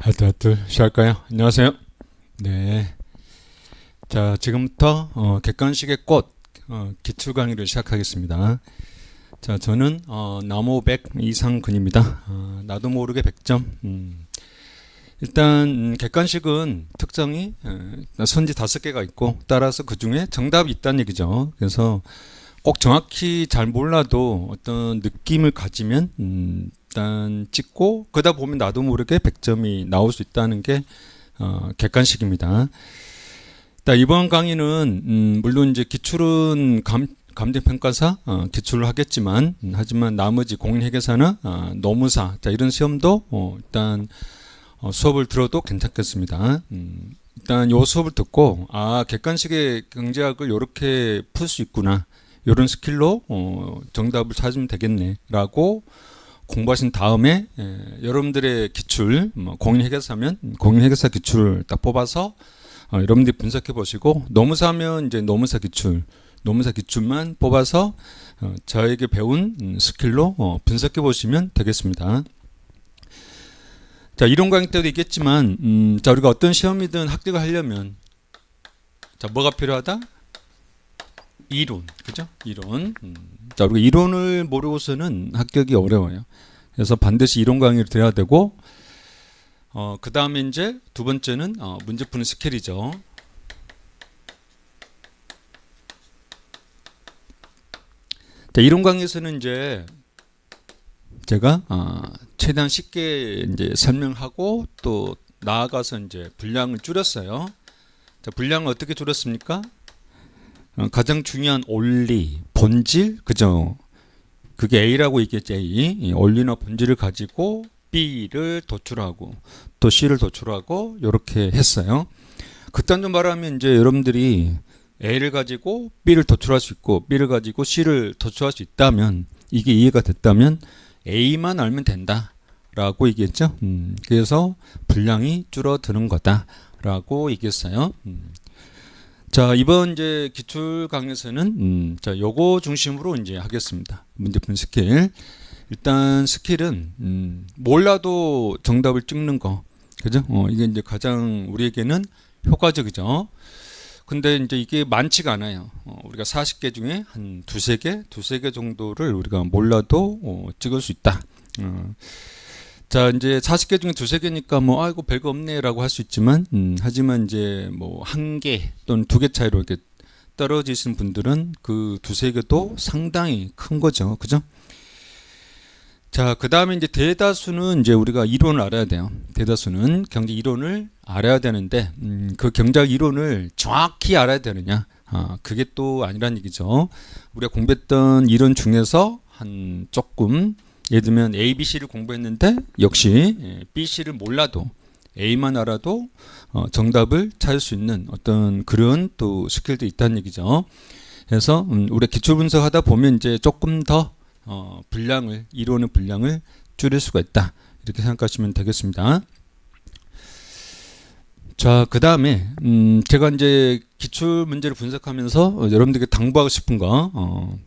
하트 시작할까요? 안녕하세요. 네. 자, 지금부터 객관식의 꽃 기출 강의를 시작하겠습니다. 자, 저는 나무백 이상근입니다. 나도 모르게 100점. 일단 객관식은 특정이 선지 5개가 있고 따라서 그 중에 정답이 있다는 얘기죠. 그래서 꼭 정확히 잘 몰라도 어떤 느낌을 가지면 일단 찍고 그러다 보면 나도 모르게 100점이 나올 수 있다는 게 객관식입니다. 이번 강의는 물론 이제 기출은 감정평가사 기출을 하겠지만 하지만 나머지 공인회계사나 노무사 이런 시험도 일단 수업을 들어도 괜찮겠습니다. 일단 요 수업을 듣고 객관식의 경제학을 이렇게 풀 수 있구나, 이런 스킬로 정답을 찾으면 되겠네 라고 공부하신 다음에 여러분들의 기출, 공인회계사면 공인회계사 기출을 딱 뽑아서 여러분들이 분석해 보시고, 노무사면 이제 노무사 기출만 뽑아서 저에게 배운 스킬로 분석해 보시면 되겠습니다. 자, 이론 강의 때도 있겠지만 자, 우리가 어떤 시험이든 합격을 하려면 자, 뭐가 필요하다? 이론, 그죠? 이론. 자, 우리가 이론을 모르고서는 합격이 어려워요. 그래서 반드시 이론 강의를 들어야 되고, 그 다음에 이제 두 번째는 문제 푸는 스킬이죠. 자, 이론 강의에서는 이제 제가 최대한 쉽게 이제 설명하고 또 나아가서 이제 분량을 줄였어요. 자, 분량을 어떻게 줄였습니까? 가장 중요한 원리, 본질, 그죠? 그게 A라고 얘기했죠. A. 원리나 본질을 가지고 B를 도출하고 또 C를 도출하고 이렇게 했어요. 극단적으로 말하면 이제 여러분들이 A를 가지고 B를 도출할 수 있고 B를 가지고 C를 도출할 수 있다면, 이게 이해가 됐다면 A만 알면 된다라고 얘기했죠. 그래서 분량이 줄어드는 거다라고 얘기했어요. 자, 이번 이제 기출 강의에서는 자, 요거 중심으로 이제 하겠습니다. 문제푸는 스킬. 일단 스킬은 몰라도 정답을 찍는 거, 그죠? 이게 이제 가장 우리에게는 효과적이죠. 근데 이제 이게 많지가 않아요. 우리가 40개 중에 한 두세 개 정도를 우리가 몰라도 찍을 수 있다. 자, 이제 40개 중에 두세 개니까 뭐 아이고 별거 없네라고 할 수 있지만 하지만 이제 뭐 1개 또는 2개 차이로 이렇게 떨어지신 분들은 그 두세 개도 상당히 큰 거죠. 그죠? 자, 그다음에 이제 대다수는 이제 우리가 이론을 알아야 돼요. 대다수는 경제 이론을 알아야 되는데 그 경제학 이론을 정확히 알아야 되느냐? 그게 또 아니란 얘기죠. 우리가 공부했던 이론 중에서 한 조금, 예를 들면 A, B, C를 공부했는데 역시 B, C를 몰라도 A만 알아도 정답을 찾을 수 있는 어떤 그런 또 스킬도 있다는 얘기죠. 그래서 우리가 기출 분석하다 보면 이제 조금 더 이론의 분량을 줄일 수가 있다, 이렇게 생각하시면 되겠습니다. 자, 그 다음에 제가 이제 기출 문제를 분석하면서 여러분들에게 당부하고 싶은 거,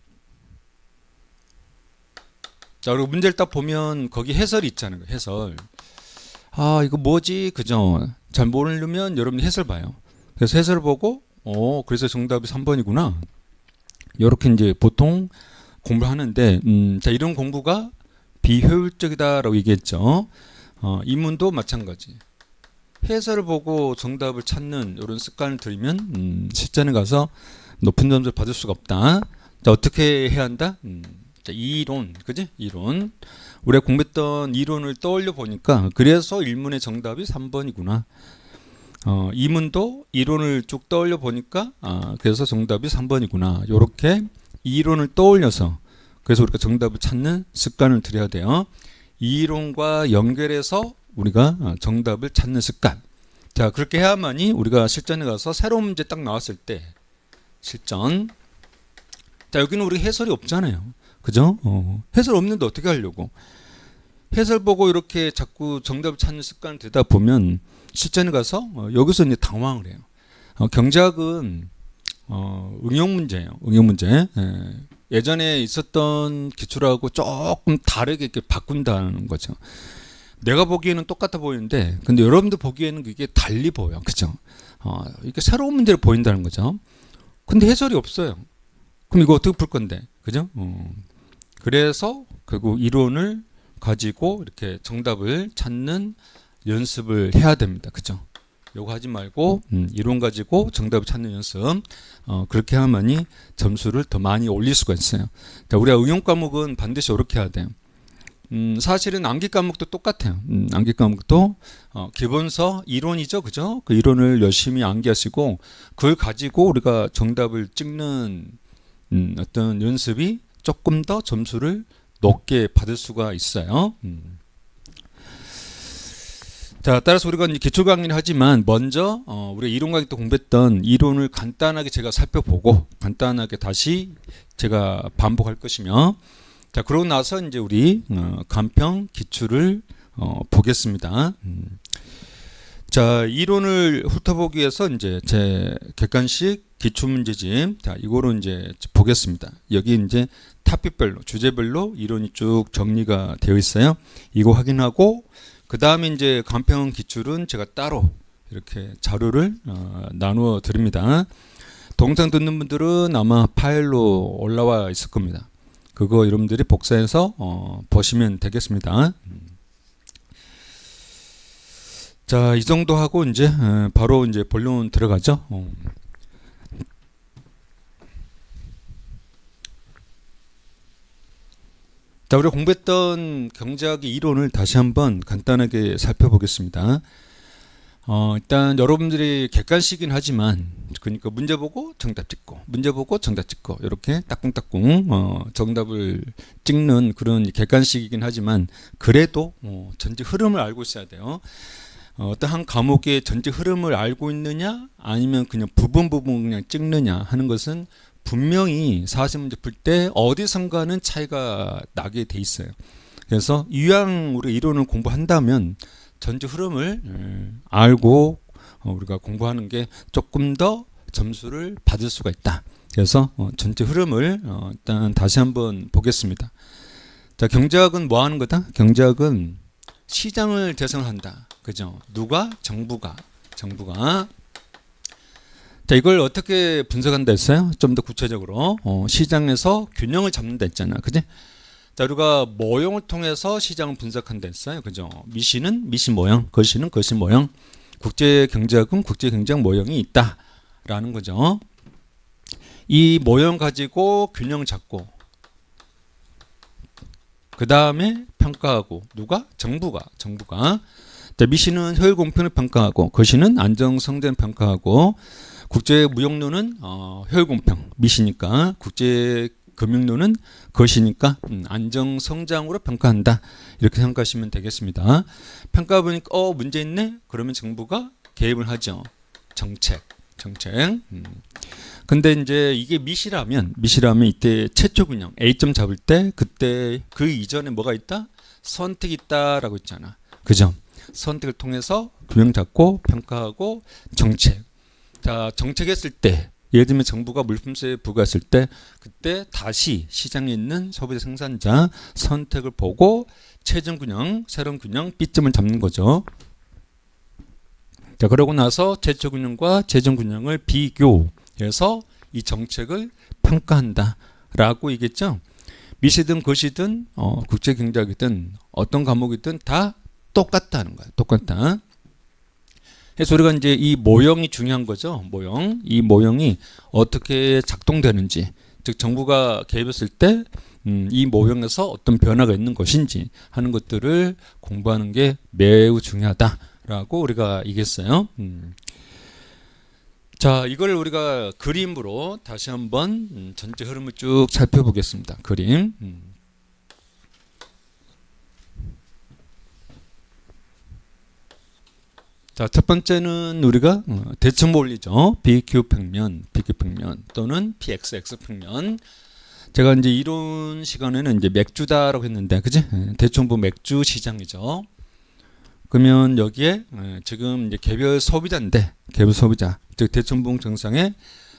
자, 그리고 문제를 딱 보면 거기 해설이 있잖아요. 해설. 이거 뭐지? 그죠? 잘 모르려면 여러분이 해설 봐요. 그래서 해설 보고 그래서 정답이 3번이구나, 이렇게 이제 보통 공부를 하는데 자, 이런 공부가 비효율적이다라고 얘기했죠. 이문도 마찬가지. 해설을 보고 정답을 찾는 이런 습관을 들이면 실전에 가서 높은 점수를 받을 수가 없다. 자, 어떻게 해야 한다? 자, 이론, 그지? 이론. 우리가 공부했던 이론을 떠올려 보니까 그래서 1문의 정답이 3번이구나. 2문도 이론을 쭉 떠올려 보니까 그래서 정답이 3번이구나. 이렇게 이론을 떠올려서 그래서 우리가 정답을 찾는 습관을 들여야 돼요. 이론과 연결해서 우리가 정답을 찾는 습관. 자, 그렇게 해야만이 우리가 실전에 가서 새로운 문제 딱 나왔을 때 실전. 자, 여기는 우리 해설이 없잖아요. 그죠? 해설 없는데 어떻게 하려고? 해설 보고 이렇게 자꾸 정답을 찾는 습관을 들다 보면 실전에 가서 여기서 이제 당황을 해요. 경제학은 응용 문제예요. 응용 문제. 예전에 있었던 기출하고 조금 다르게 이렇게 바꾼다는 거죠. 내가 보기에는 똑같아 보이는데 근데 여러분들 보기에는 그게 달리 보여. 그죠? 이게 새로운 문제를 보인다는 거죠. 근데 해설이 없어요. 그럼 이거 어떻게 풀 건데? 그죠? 그래서 결국 이론을 가지고 이렇게 정답을 찾는 연습을 해야 됩니다. 그죠? 요거 하지 말고 이론 가지고 정답을 찾는 연습. 그렇게 하면이 점수를 더 많이 올릴 수가 있어요. 자, 우리가 응용 과목은 반드시 이렇게 해야 돼요. 사실은 암기 과목도 똑같아요. 암기 과목도 기본서 이론이죠, 그죠? 그 이론을 열심히 암기하시고 그걸 가지고 우리가 정답을 찍는 어떤 연습이 조금 더 점수를 높게 받을 수가 있어요. 자, 따라서 우리가 이제 기초 강의를 하지만 먼저 우리가 이론 강의 때 공부했던 이론을 간단하게 제가 살펴보고 간단하게 다시 제가 반복할 것이며, 자, 그러고 나서 이제 우리 간평 기출을 보겠습니다. 자, 이론을 훑어보기 위해서 이제 제 객관식 기출문제집, 자, 이거로 이제 보겠습니다. 여기 이제 토픽별로, 주제별로 이론이 쭉 정리가 되어 있어요. 이거 확인하고 그 다음에 이제 간평 기출은 제가 따로 이렇게 자료를 나누어 드립니다. 동영상 듣는 분들은 아마 파일로 올라와 있을 겁니다. 그거 여러분들이 복사해서 보시면 되겠습니다. 자, 이 정도 하고 이제 바로 이제 본론 들어가죠. 자, 우리가 공부했던 경제학의 이론을 다시 한번 간단하게 살펴보겠습니다. 일단 여러분들이 객관식이긴 하지만, 그러니까 문제 보고 정답 찍고 문제 보고 정답 찍고 이렇게 따꿍따꿍 정답을 찍는 그런 객관식이긴 하지만, 그래도 전체 흐름을 알고 있어야 돼요. 어떤 한 과목의 전체 흐름을 알고 있느냐 아니면 그냥 부분 그냥 찍느냐 하는 것은 분명히 40문제 풀 때 어디선가는 차이가 나게 돼 있어요. 그래서 이왕 우리 이론을 공부한다면 전체 흐름을 알고 우리가 공부하는 게 조금 더 점수를 받을 수가 있다. 그래서 전체 흐름을 일단 다시 한번 보겠습니다. 자, 경제학은 뭐 하는 거다? 경제학은 시장을 재생한다. 그죠? 누가? 정부가. 자, 이걸 어떻게 분석한다 했어요? 좀 더 구체적으로 시장에서 균형을 잡는다 했잖아. 그지? 자, 우리가 모형을 통해서 시장을 분석한다 했어요. 그죠? 미시는 미시 모형, 거시는 거시 모형, 국제 경제학은 국제 경제학 모형이 있다라는 거죠. 이 모형 가지고 균형 잡고 그 다음에 평가하고, 누가? 정부가. 자, 미시는 효율 공평을 평가하고, 거시는 안정 성장 평가하고, 국제 무역론은 효율 공평 미시니까, 국제 금융론은 거시니까 안정 성장으로 평가한다. 이렇게 생각하시면 되겠습니다. 평가 보니까 문제 있네. 그러면 정부가 개입을 하죠. 정책. 근데 이제 이게 미시라면 이때 최초 균형 A점 잡을 때 그때 그 이전에 뭐가 있다? 선택이 있다라고 했잖아. 그죠? 선택을 통해서 균형 잡고 평가하고 정책. 자, 정책했을 때 예를 들면 정부가 물품세 부과했을 때 그때 다시 시장에 있는 소비자 생산자 선택을 보고 최종 균형, 새로운 균형 B점을 잡는 거죠. 자, 그러고 나서 최초 균형과 최종 균형을 비교해서 이 정책을 평가한다라고 얘기했죠. 미시든 거시든 국제 경제학이든 어떤 과목이든 다 똑같다는 거예요. 똑같다. 그래서 우리가 이제 이 모형이 중요한 거죠. 모형. 이 모형이 어떻게 작동되는지, 즉 정부가 개입했을 때 이 모형에서 어떤 변화가 있는 것인지 하는 것들을 공부하는 게 매우 중요하다라고 우리가 얘기했어요. 자, 이걸 우리가 그림으로 다시 한번 전체 흐름을 쭉 살펴보겠습니다. 그림. 자, 첫 번째는 우리가 대칭 원리죠. BQ 평면 또는 PXX 평면. 제가 이제 이론 시간에는 이제 맥주다라고 했는데, 그지? 대충 맥주 시장이죠. 그러면 여기에 지금 이제 개별 소비자인데, 개별 소비자, 즉 대청봉 정상의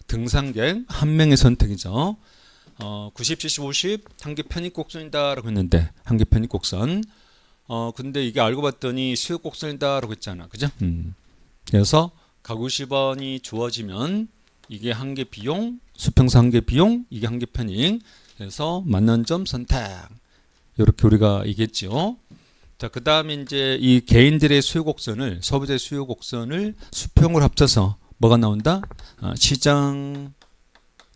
등산객 한 명의 선택이죠. 90, 70, 50 한 개 편입 곡선이다라고 했는데, 한 개 편입 곡선. 근데 이게 알고 봤더니 수요 곡선이다라고 했잖아. 그죠? 그래서 가구 10원이 주어지면 이게 한 개 비용, 수평선 한 개 비용, 이게 한 개 편익. 그래서 맞는 점 선택. 이렇게 우리가 얘기했죠. 자, 그 다음에 이제 이 개인들의 수요 곡선을, 소비자의 수요 곡선을 수평으로 합쳐서 뭐가 나온다? 시장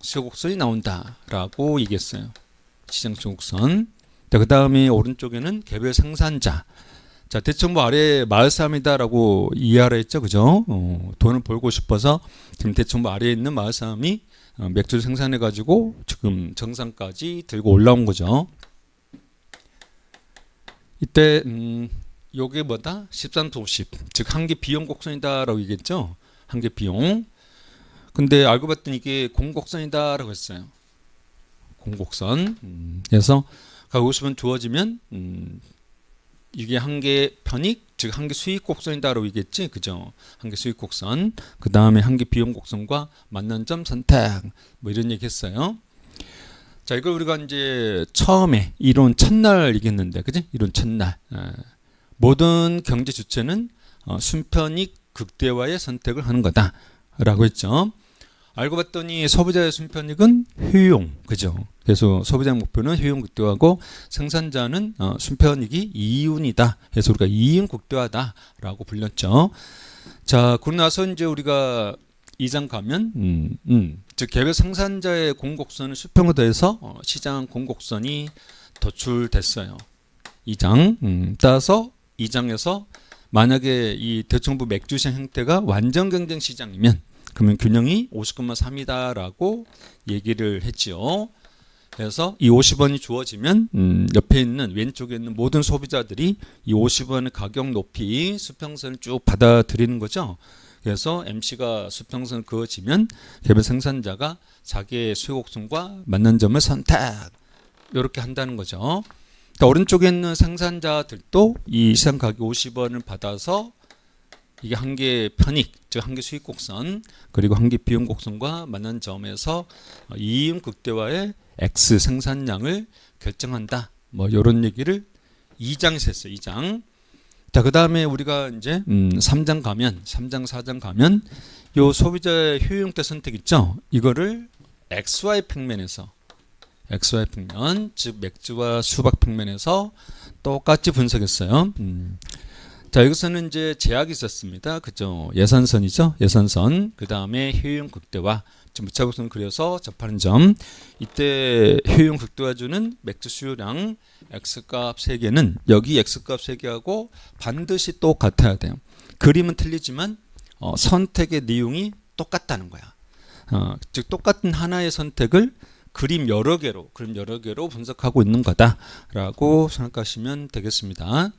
수요 곡선이 나온다라고 얘기했어요. 시장 수요 곡선. 자, 그 다음에 오른쪽에는 개별 생산자. 자, 대충 뭐 아래 마을 사람이다라고 이해하라 했죠, 그죠? 돈을 벌고 싶어서 지금 대충 뭐 아래에 있는 마을 사람이 맥주를 생산해가지고 지금 정상까지 들고 올라온 거죠. 이때 요게 뭐다? 13도 50. 즉 한 개 비용 곡선이다라고 얘기했죠. 한 개 비용. 근데 알고 봤더니 이게 공곡선이다라고 했어요. 공곡선. 그래서 가구 50원 주어지면 이게 한 개 편익, 즉 한 개 수익 곡선이다라고 얘기했지, 그죠? 한 개 수익 곡선. 그 다음에 한 개 비용 곡선과 맞는 점 선택. 뭐 이런 얘기했어요. 자, 이걸 우리가 이제 처음에 이론 첫날 얘기했는데, 그지? 이론 첫날. 모든 경제 주체는 순편익 극대화의 선택을 하는 거다라고 했죠. 알고 봤더니 소비자의 순편익은 효용, 그죠? 그래서 소비자의 목표는 효용 극대화고 생산자는 순편익이 이윤이다. 그래서 우리가 이윤 극대화다라고 불렸죠. 자, 그러고 나서 이제 우리가 2장 가면 즉 개별 생산자의 공곡선을 수평으로 더해서 시장 공곡선이 도출됐어요. 2장. 따라서 2장에서 만약에 이 대청부 맥주시장 형태가 완전 경쟁 시장이면 그러면 균형이 50,3이다라고 얘기를 했지요. 그래서 이 50원이 주어지면 옆에 있는 왼쪽에 있는 모든 소비자들이 이 50원의 가격 높이 수평선을 쭉 받아들이는 거죠. 그래서 MC가 수평선을 그어지면 개별 생산자가 자기의 수요 곡선과 맞는 점을 선택 이렇게 한다는 거죠. 그러니까 오른쪽에 있는 생산자들도 이 시장 가격 50원을 받아서 이게 한 개 편익, 즉 한 개 수익 곡선, 그리고 한 개 비용 곡선과 맞는 점에서 이윤 극대화의 X 생산량을 결정한다. 뭐 이런 얘기를 2장에서 했어요. 2장. 자, 그 다음에 우리가 이제 3장 가면, 3장, 4장 가면 요 소비자의 효용대 선택 있죠? 이거를 XY 평면에서, XY 평면, 즉 맥주와 수박 평면에서 똑같이 분석했어요. 자, 여기서는 이제 제약이 있었습니다. 그죠? 예산선이죠? 예산선. 그 다음에 효용 극대화. 무차곡선을 그려서 접하는 점. 이때 효용 극대화주는 맥주 수요량 X값 3개는 여기 X값 3개하고 반드시 똑같아야 돼요. 그림은 틀리지만 선택의 내용이 똑같다는 거야. 즉 똑같은 하나의 선택을 그림 여러 개로 분석하고 있는 거다라고 생각하시면 되겠습니다.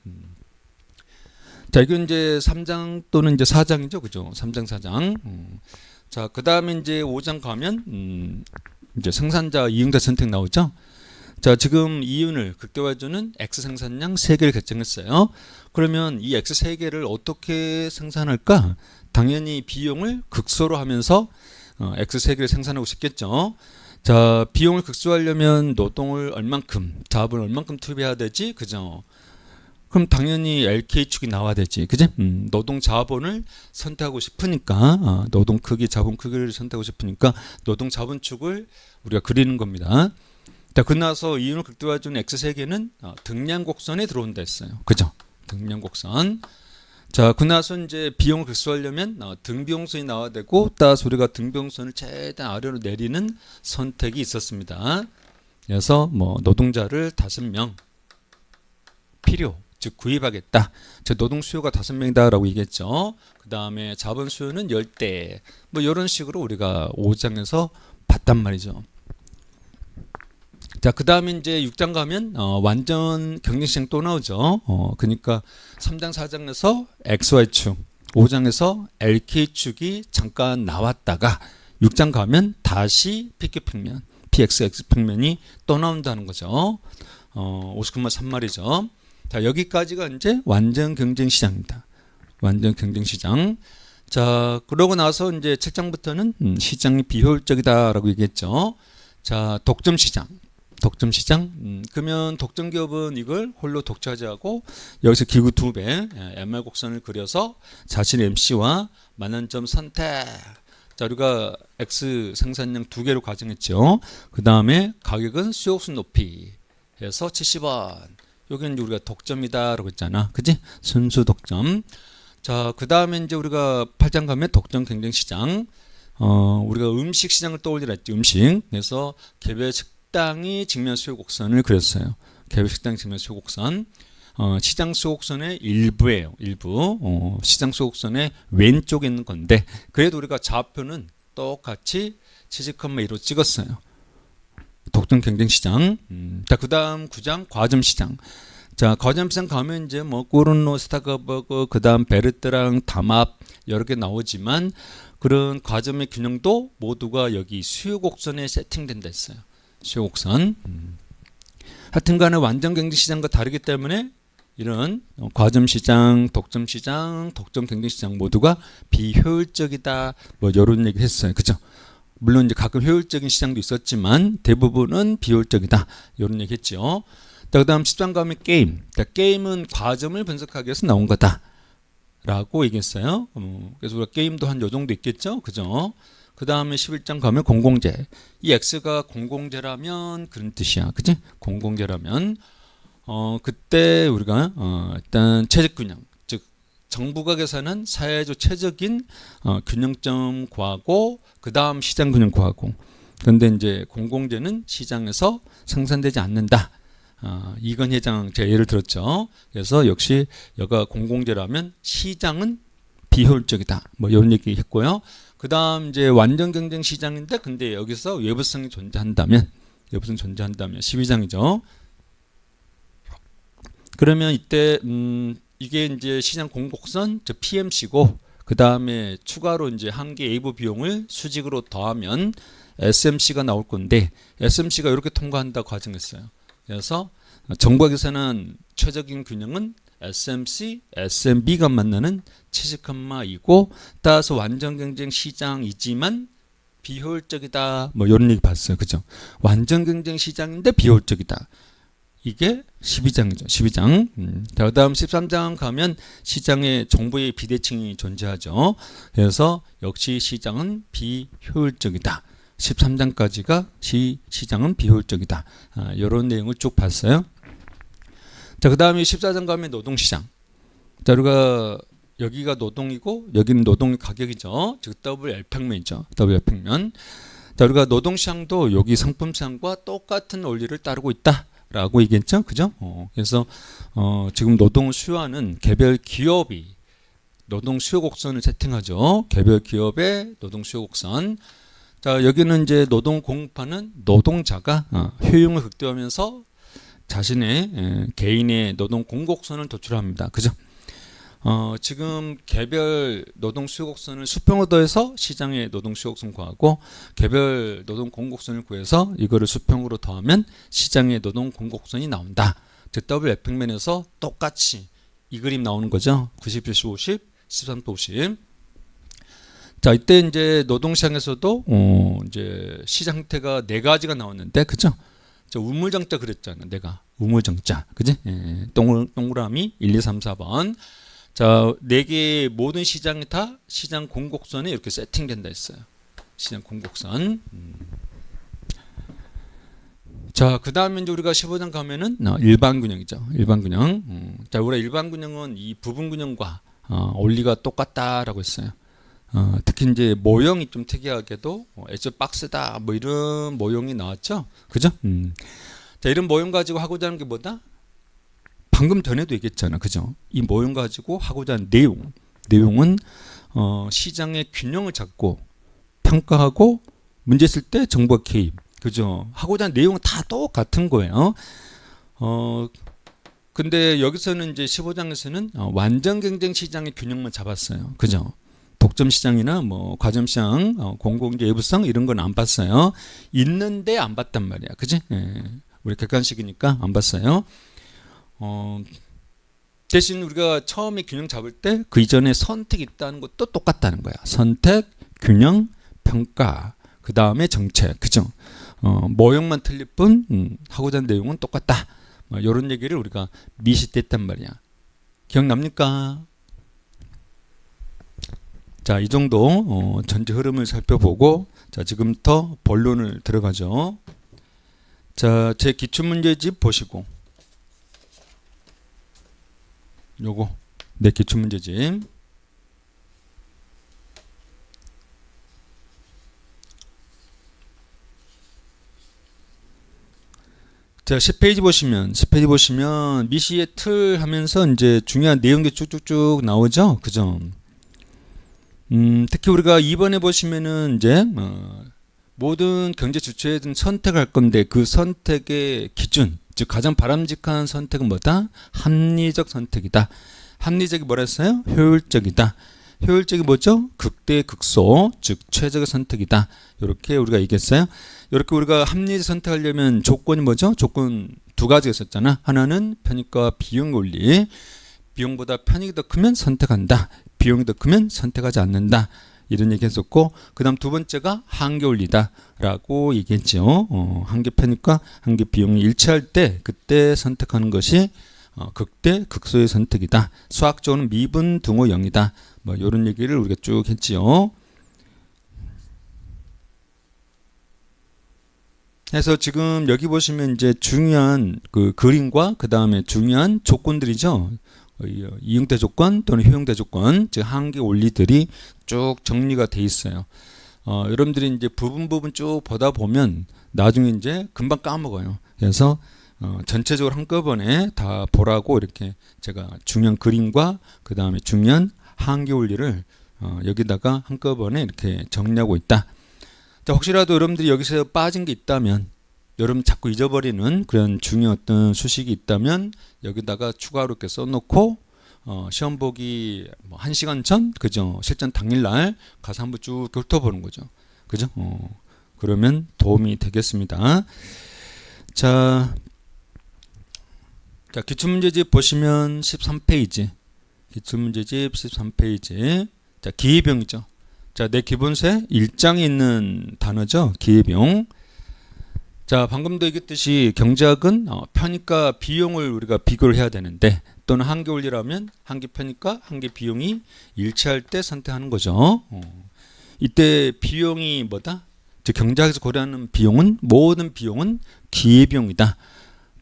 자, 이건 이제 3장 또는 이제 4장이죠. 그죠? 3장, 4장. 자, 그 다음에 이제 5장 가면, 이제 생산자 이윤자 선택 나오죠. 자, 지금 이윤을 극대화해주는 X 생산량 3개를 결정했어요. 그러면 이 X 3개를 어떻게 생산할까? 당연히 비용을 극소로 하면서 X 3개를 생산하고 싶겠죠. 자, 비용을 극소화하려면 노동을 얼만큼, 자업을 얼만큼 투입해야 되지? 그죠? 그럼 당연히 LK축이 나와야 되지. 그지? 노동 자본을 선택하고 싶으니까, 노동 크기, 자본 크기를 선택하고 싶으니까 노동 자본축을 우리가 그리는 겁니다. 자, 그나서 이윤을 극대화해주는 X 3개는 등량 곡선에 들어온다 했어요. 그죠? 등량 곡선. 자, 그나서 이제 비용을 극소화하려면 등비용선이 나와야 되고, 따라서 우리가 등비용선을 최대한 아래로 내리는 선택이 있었습니다. 그래서 뭐 노동자를 5명 필요. 즉 구입하겠다. 즉 노동 수요가 5명이다라고 얘기했죠. 그 다음에 자본 수요는 10대. 뭐 이런 식으로 우리가 5장에서 봤단 말이죠. 자, 그 다음에 이제 6장 가면 완전 경쟁시장 또 나오죠. 그러니까 3장 4장에서 XY축, 5장에서 LK축이 잠깐 나왔다가 6장 가면 다시 PQ평면, PXX 평면이 또 나온다는 거죠. 50,3마리죠. 자, 여기까지가 이제 완전 경쟁 시장입니다. 완전 경쟁 시장. 자, 그러고 나서 이제 7장부터는 시장이 비효율적이다라고 얘기했죠. 자, 독점 시장. 독점 시장. 그러면 독점 기업은 이걸 홀로 독차지하고 여기서 기구 2배 MR 곡선을 그려서 자신의 MC와 만원점 선택. 자, 우리가 X 생산량 2개로 가정했죠. 그 다음에 가격은 수요옥선 높이 해서 70원. 여기는 우리가 독점이다라고 했잖아. 그지? 순수 독점. 자, 그 다음에 이제 우리가 8장 가면 독점 경쟁 시장. 우리가 음식 시장을 떠올리라 했지. 음식. 그래서 개별 식당이 직면 수요 곡선을 그렸어요. 개별 식당 직면 수요 곡선. 시장 수요 곡선의 일부예요. 일부. 시장 수요 곡선의 왼쪽에 있는 건데 그래도 우리가 좌표는 똑같이 70,2로 찍었어요. 독점 경쟁 시장. 자, 그다음 9장 과점 시장. 자, 과점 시장 가면 이제 뭐 꾸르노, 스타크버그, 그다음 베르트랑 담합 여러 개 나오지만 그런 과점의 균형도 모두가 여기 수요 곡선에 세팅된다 했어요. 수요 곡선. 하여튼간에 완전 경쟁 시장과 다르기 때문에 이런 과점 시장, 독점 시장, 독점 경쟁 시장 모두가 비효율적이다. 뭐 이런 얘기 했어요. 그죠? 물론 이제 가끔 효율적인 시장도 있었지만 대부분은 비효율적이다. 이런 얘기 했죠. 그다음 10장 가면 게임. 게임은 과점을 분석하기 위해서 나온 거다. 라고 얘기했어요. 그래서 우리가 게임도 한 요 정도 있겠죠. 그죠? 그 다음에 11장 가면 공공재. 이 X가 공공재라면 그런 뜻이야. 그지? 공공재라면. 그때 우리가 일단 최적균형. 즉 정부가 계산한 사회적 최적인 균형점 구하고 그 다음 시장 균형 구하고. 그런데 이제 공공재는 시장에서 생산되지 않는다. 이건 회장 제가 예를 들었죠. 그래서 역시 여가 공공재라면 시장은 비효율적이다. 뭐 이런 얘기 했고요. 그 다음 이제 완전 경쟁 시장인데 근데 여기서 외부성이 존재한다면 12장이죠. 그러면 이때 이게 이제 시장 공곡선 즉 PMC고 그 다음에 추가로 이제 한계 외부 비용을 수직으로 더하면 SMC가 나올 건데 SMC가 이렇게 통과한다고 가정했어요. 그래서 정부가 계산한 최적인 균형은 SMC, SMB가 만나는 70,2고 따라서 완전 경쟁 시장이지만 비효율적이다. 뭐 이런 얘기 봤어요. 그죠? 완전 경쟁 시장인데 비효율적이다. 이게 12장이죠. 12장. 그 다음 13장 가면 시장에 정부의 비대칭이 존재하죠. 그래서 역시 시장은 비효율적이다. 13장까지가 시장은 비효율적이다. 이런 내용을 쭉 봤어요. 자, 그 다음에 14장 가면 노동시장. 자, 우리가 여기가 노동이고 여기는 노동의 가격이죠. 즉 WL평면이죠. WL평면. 자, 우리가 노동시장도 여기 상품시장과 똑같은 원리를 따르고 있다라고 얘기했죠. 그죠? 그래서 지금 노동을 수요하는 개별 기업이 노동 수요 곡선을 세팅하죠. 개별 기업의 노동 수요 곡선. 자, 여기는 이제 노동 공급하는 노동자가 효용을 극대화하면서 자신의 개인의 노동 공곡선을 도출합니다. 그죠? 지금 개별 노동 수요곡선을 수평으로 더해서 시장의 노동 수요곡선 구하고 개별 노동 공곡선을 구해서 이거를 수평으로 더하면 시장의 노동 공곡선이 나온다. 즉 WF평면에서 똑같이 이 그림 나오는 거죠. 90, 70, 50, 13, 50. 자, 이때 이제 노동시장에서도 이제 시장 형태가 네 가지가 나왔는데, 그죠? 저 우물정자 그랬잖아, 내가 우물정자, 그지? 동그라미 1, 2, 3, 4번. 자, 네 개 모든 시장이 다 시장 공곡선에 이렇게 세팅된다 했어요. 시장 공곡선. 자, 그 다음에 이제 우리가 15장 가면은 일반균형이죠. 일반균형. 자, 우리가 일반균형은 이 부분균형과 원리가 똑같다라고 했어요. 특히 이제 모형이 좀 특이하게도 H 박스다 뭐 이런 모형이 나왔죠. 그죠? 자, 이런 모형 가지고 하고자 하는 게 뭐다? 방금 전에도 얘기했잖아. 그죠? 이 모형 가지고 하고자 하는 내용은 시장의 균형을 잡고 평가하고 문제 있을 때 정부가 개입. 그죠? 하고자 하는 내용은 다 똑같은 거예요. 근데 여기서는 이제 15장에서는 완전 경쟁 시장의 균형만 잡았어요. 그죠? 독점 시장이나 뭐 과점 시장, 공공재 외부성 이런 건 안 봤어요. 있는데 안 봤단 말이야. 그지? 예. 우리 객관식이니까 안 봤어요. 대신 우리가 처음에 균형 잡을 때 그 이전에 선택이 있다는 것도 똑같다는 거야. 선택, 균형, 평가, 그 다음에 정책. 그죠? 모형만 틀릴 뿐 하고자 하는 내용은 똑같다. 이런 얘기를 우리가 미시 때 했단 말이야. 기억납니까? 자, 이 정도 전체 흐름을 살펴보고 자, 지금부터 본론을 들어가죠. 자, 제 기출문제집 보시고 요거 내 기출문제집 자, 10페이지 보시면 미시의 틀 하면서 이제 중요한 내용들이 쭉쭉쭉 나오죠. 그죠? 특히 우리가 2번에 보시면은 이제 모든 경제 주체든 선택할 건데 그 선택의 기준, 즉 가장 바람직한 선택은 뭐다? 합리적 선택이다. 합리적이 뭐라 했어요? 효율적이다. 효율적이 뭐죠? 극대 극소, 즉 최적의 선택이다. 이렇게 우리가 얘기했어요. 이렇게 우리가 합리적 선택하려면 조건이 뭐죠? 조건 두 가지가 있었잖아. 하나는 편익과 비용 원리. 비용보다 편익이 더 크면 선택한다. 비용이 더 크면 선택하지 않는다. 이런 얘기 했었고, 그 다음 두 번째가 한계 원리다 라고 얘기했죠. 한계 편익과 한계 비용이 일치할 때 그때 선택하는 것이 극대 극소의 선택이다. 수학적으로는 미분 등호 0이다. 뭐 이런 얘기를 우리가 쭉 했지요. 그래서 지금 여기 보시면 이제 중요한 그 그림과 그 다음에 중요한 조건들이죠. 이용대 조건 또는 효용대 조건, 즉 한계 원리들이 쭉 정리가 돼 있어요. 여러분들이 이제 부분 쭉 보다 보면 나중에 이제 금방 까먹어요. 그래서 전체적으로 한꺼번에 다 보라고 이렇게 제가 중요한 그림과 그 다음에 중요한 한계 원리를 여기다가 한꺼번에 이렇게 정리하고 있다. 자, 혹시라도 여러분들이 여기서 빠진 게 있다면, 여러분 자꾸 잊어버리는 그런 중요한 어떤 수식이 있다면 여기다가 추가로 이렇게 써놓고 시험 보기 뭐 1시간 전, 그죠? 실전 당일날 가서 한번 쭉 훑어보는 거죠. 그죠? 그러면 도움이 되겠습니다. 자, 기출문제집 보시면 13페이지. 기출문제집 13페이지. 자, 기회비용이죠. 자, 내 기본세 1장에 있는 단어죠. 기회비용. 자, 방금도 얘기했듯이 경제학은 편익과 비용을 우리가 비교를 해야 되는데, 또는 한계 원리라면 한계 편익과 한계 비용이 일치할 때 선택하는 거죠. 이때 비용이 뭐다? 즉 경제학에서 고려하는 비용은, 모든 비용은 기회비용이다.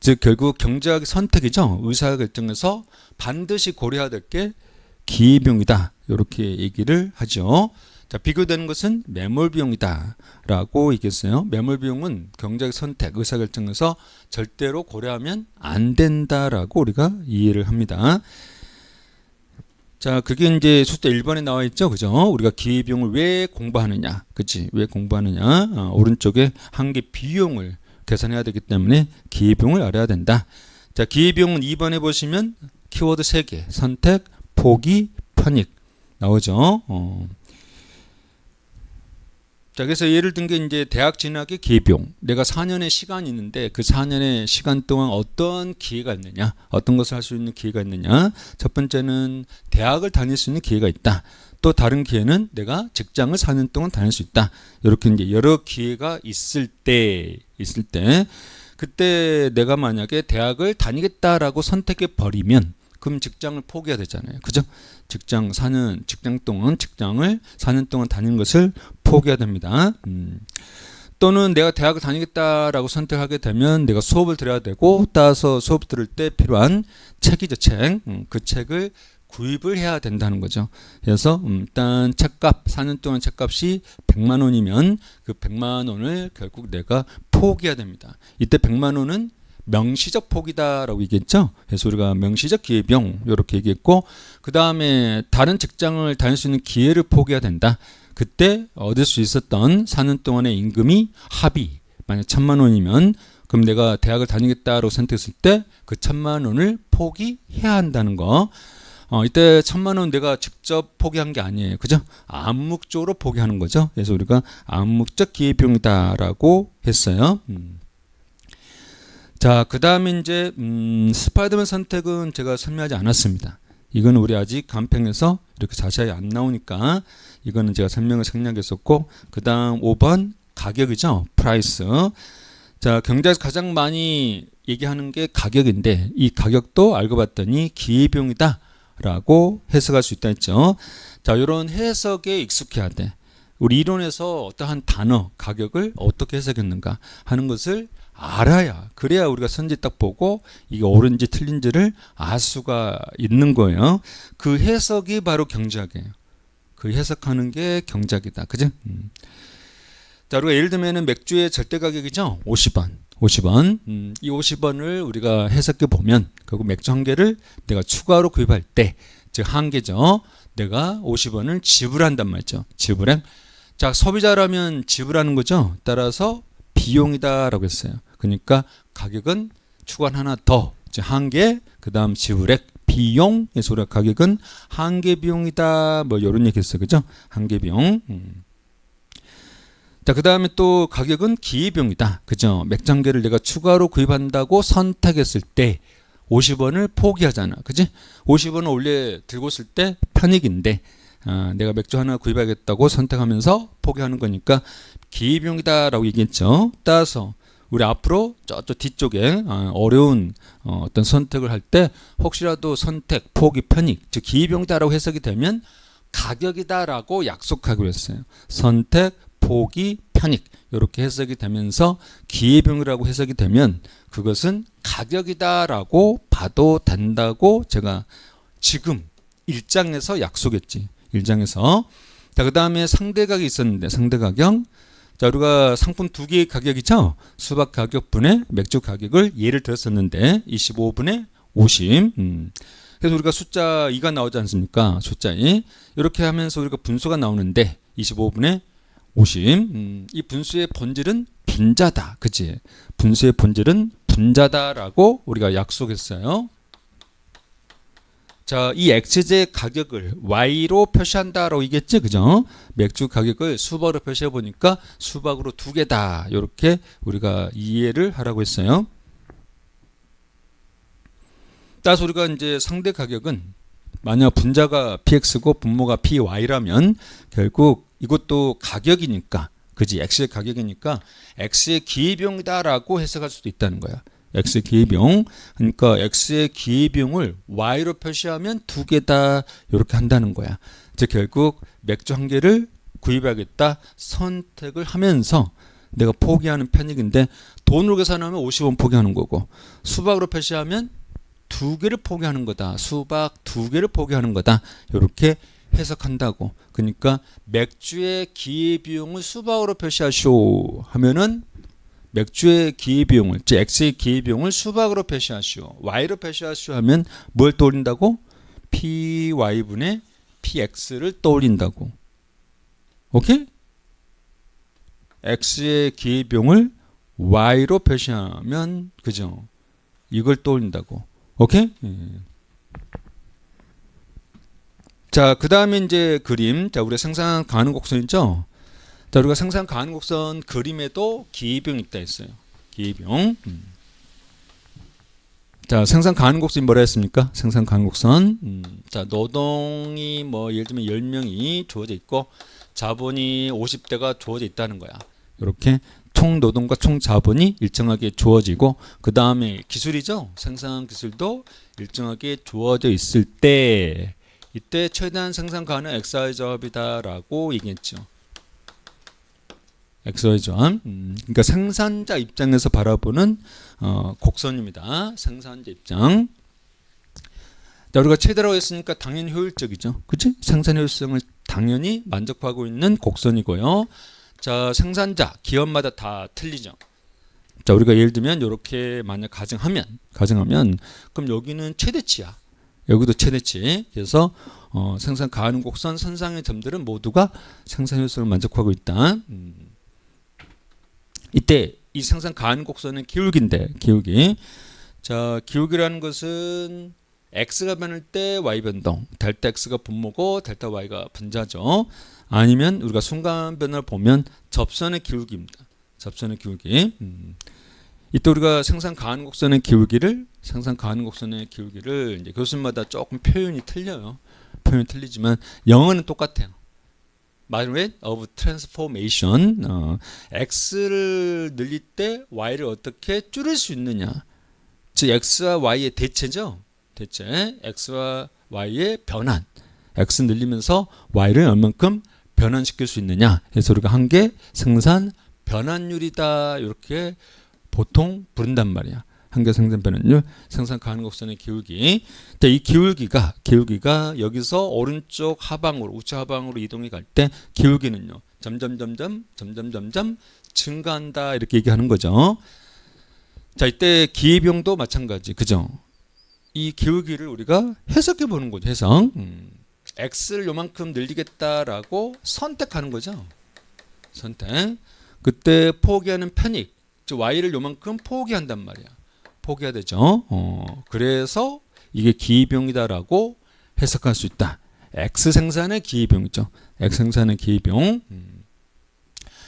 즉 결국 경제학의 선택이죠. 의사결정에서 반드시 고려해야 될 게 기회비용이다. 이렇게 얘기를 하죠. 자, 비교되는 것은 매몰비용이다 라고 얘기했어요. 매몰비용은 경제적 선택, 의사결정에서 절대로 고려하면 안 된다라고 우리가 이해를 합니다. 자, 그게 이제 숫자 1번에 나와 있죠. 그죠? 우리가 기회비용을 왜 공부하느냐. 그치? 왜 공부하느냐. 오른쪽에 한계 비용을 계산해야 되기 때문에 기회비용을 알아야 된다. 자, 기회비용은 2번에 보시면 키워드 3개. 선택, 포기, 편익 나오죠. 자, 그래서 예를 든 게 이제 대학 진학의 기회비용. 내가 4년의 시간이 있는데 그 4년의 시간 동안 어떤 기회가 있느냐, 어떤 것을 할 수 있는 기회가 있느냐. 첫 번째는 대학을 다닐 수 있는 기회가 있다. 또 다른 기회는 내가 직장을 4년 동안 다닐 수 있다. 이렇게 이제 여러 기회가 있을 때 그때 내가 만약에 대학을 다니겠다라고 선택해 버리면 그럼 직장을 포기해야 되잖아요. 그죠? 직장 동안 직장을 4년 동안 다니는 것을 포기해야 됩니다. 또는 내가 대학을 다니겠다라고 선택하게 되면 내가 수업을 들어야 되고, 따라서 수업 들을 때 필요한 책이죠, 책. 그 책을 구입을 해야 된다는 거죠. 그래서 일단 책값, 4년 동안 책값이 100만 원이면 그 100만 원을 결국 내가 포기해야 됩니다. 이때 100만 원은 명시적 포기다라고 얘기했죠. 그래서 우리가 명시적 기회비용 이렇게 얘기했고, 그 다음에 다른 직장을 다닐 수 있는 기회를 포기해야 된다. 그때 얻을 수 있었던 4년 동안의 임금이 합의, 만약 1,000만 원이면 그럼 내가 대학을 다니겠다라고 선택했을 때 그 1,000만 원을 포기해야 한다는 거. 이때 1,000만 원 내가 직접 포기한 게 아니에요. 그죠? 암묵적으로 포기하는 거죠. 그래서 우리가 암묵적 기회비용이다라고 했어요. 자, 그 다음에 이제 스파이더맨 선택은 제가 설명하지 않았습니다. 이거는 우리 아직 간평에서 이렇게 자세히 안 나오니까 이거는 제가 설명을 생략했었고, 그 다음 5번 가격이죠. price. 자, 경제에서 가장 많이 얘기하는 게 가격인데 이 가격도 알고 봤더니 기회비용이다라고 해석할 수 있다 했죠. 자, 이런 해석에 익숙해야 돼. 우리 이론에서 어떠한 단어, 가격을 어떻게 해석했는가 하는 것을 알아야, 그래야 우리가 선지 딱 보고 이게 옳은지 틀린지를 알 수가 있는 거예요. 그 해석이 바로 경제학이에요. 그 해석하는 게 경제학이다. 그죠? 자, 우리가 예를 들면 맥주의 절대 가격이죠. 50원. 50원. 이 50원을 우리가 해석해 보면 결국 맥주 한 개를 내가 추가로 구입할 때, 즉 한 개죠. 내가 50원을 지불한단 말이죠. 지불해. 자, 소비자라면 지불하는 거죠. 따라서 비용이다라고 했어요. 그러니까 가격은 추가 하나 더, 즉 한 개, 그 다음 지불액, 비용에서 우리가 가격은 한 개 비용이다. 뭐 이런 얘기했어요. 그죠? 한 개 비용. 자, 그 다음에 또 가격은 기회비용이다. 그죠? 맥주 한 개를 내가 추가로 구입한다고 선택했을 때 50원을 포기하잖아. 그지? 50원을 원래 들고 있을 때 편익인데 내가 맥주 하나 구입하겠다고 선택하면서 포기하는 거니까 기회비용이다라고 얘기했죠. 따라서 우리 앞으로 저쪽 뒤쪽에 어려운 어떤 선택을 할 때 혹시라도 선택, 포기, 편익, 즉 기회비용이다라고 해석이 되면 가격이다라고 약속하기로 했어요. 선택, 포기, 편익 이렇게 해석이 되면서 기회비용이라고 해석이 되면 그것은 가격이다라고 봐도 된다고 제가 지금 1장에서 약속했지. 1장에서. 자, 그 다음에 상대가격이 있었는데 상대가격. 자, 우리가 상품 두 개의 가격이죠. 수박 가격분의 맥주 가격을 예를 들었었는데 25분의 50. 그래서 우리가 숫자 2가 나오지 않습니까? 숫자 2. 이렇게 하면서 우리가 분수가 나오는데 25분의 50. 이 분수의 본질은 분자다. 그치? 분수의 본질은 분자다라고 우리가 약속했어요. 자, 이 x제의 가격을 y로 표시한다라고 얘기했지, 그죠? 맥주 가격을 수박으로 표시해 보니까 수박으로 두 개다. 이렇게 우리가 이해를 하라고 했어요. 따라서 우리가 이제 상대 가격은 만약 분자가 px고 분모가 py라면 결국 이것도 가격이니까, 그지? x의 가격이니까 x의 기회비용이다라고 해석할 수도 있다는 거야. x의 기회비용. 그러니까 x의 기회비용을 y로 표시하면 두 개다 이렇게 한다는 거야. 즉 결국 맥주 한 개를 구입하겠다 선택을 하면서 내가 포기하는 편익인데 돈으로 계산하면 50원 포기하는 거고 수박으로 표시하면 두 개를 포기하는 거다. 수박 두 개를 포기하는 거다. 이렇게 해석한다고. 그러니까 맥주의 기회비용을 수박으로 표시하시오 하면은 맥주의 기회비용을, 즉 x의 기회비용을 수박으로 표시하시오, y로 표시하시오 하면 뭘 떠올린다고? py분의 px를 떠올린다고. 오케이? x의 기회비용을 y로 표시하면, 그죠? 이걸 떠올린다고. 오케이? 자, 그 다음에 이제 그림. 자, 우리가 생산 가능 곡선이죠? 자, 우리가 생산 가능 곡선 그림에도 기회비용이 있다 했어요. 기회비용. 자, 생산 가능 곡선이 뭐라 했습니까? 생산 가능 곡선. 자, 노동이 뭐 예를 들면 10명이 주어져 있고 자본이 50대가 주어져 있다는 거야. 이렇게 총 노동과 총 자본이 일정하게 주어지고 그 다음에 기술이죠. 생산 기술도 일정하게 주어져 있을 때 이때 최대한 생산 가능 XY 조합이다라고 얘기했죠. XY 조합. 그러니까 생산자 입장에서 바라보는 곡선입니다. 생산자 입장. 자, 우리가 최대라고 했으니까 당연히 효율적이죠. 그치? 생산 효율성을 당연히 만족하고 있는 곡선이고요. 자, 생산자, 기업마다 다 틀리죠. 자, 우리가 예를 들면 이렇게 만약 가정하면 그럼 여기는 최대치야. 여기도 최대치. 그래서 생산 가능 곡선 선상의 점들은 모두가 생산 효율성을 만족하고 있다. 이때 이 생산 가능 곡선은 기울기인데, 기울기. 자, 기울기라는 것은 x가 변할 때 y 변동, 델타 x가 분모고 델타 y가 분자죠. 아니면 우리가 순간 변화를 보면 접선의 기울기입니다. 접선의 기울기. 이때 우리가 생산 가능 곡선의 기울기를 이제 교수님마다 조금 표현이 틀려요. 표현이 틀리지만 영어는 똑같아요. 마이너스 rate of transformation. x를 늘릴 때 y를 어떻게 줄일 수 있느냐. 즉 x와 y의 대체죠. 대체 x와 y의 변환. x 늘리면서 y를 얼만큼 변환시킬 수 있느냐. 그래서 우리가 한 게 생산 변환율이다. 이렇게 보통 부른단 말이야. 한계 생산 변환율, 생산 가능 곡선의 기울기. 이 기울기가 여기서 오른쪽 하방으로, 우측 하방으로 이동해 갈 때 기울기는요, 점점 증가한다. 이렇게 얘기하는 거죠. 자, 이때 기회비용도 마찬가지. 그죠? 이 기울기를 우리가 해석해 보는 거죠. 해석. x를 요만큼 늘리겠다라고 선택하는 거죠. 선택. 그때 포기하는 편익, 즉 y를 요만큼 포기한단 말이야. 포기해야 되죠. 그래서 이게 기회비용이다라고 해석할 수 있다. x 생산의 기회비용이죠. x 생산의 기회비용.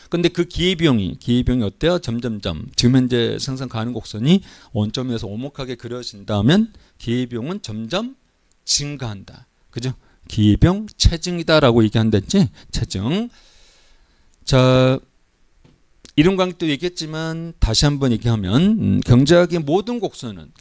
근데 그 기회비용이 어때요? 점점점. 지금 현재 생산 가능 곡선이 원점에서 오목하게 그려진다면 기회비용은 점점 증가한다. 그죠? 기회비용 체증이다라고 얘기한댔지? 체증. 자, 이런 관계도 얘기했지만 다시 한번 얘기하면 경제학의 모든 곡선은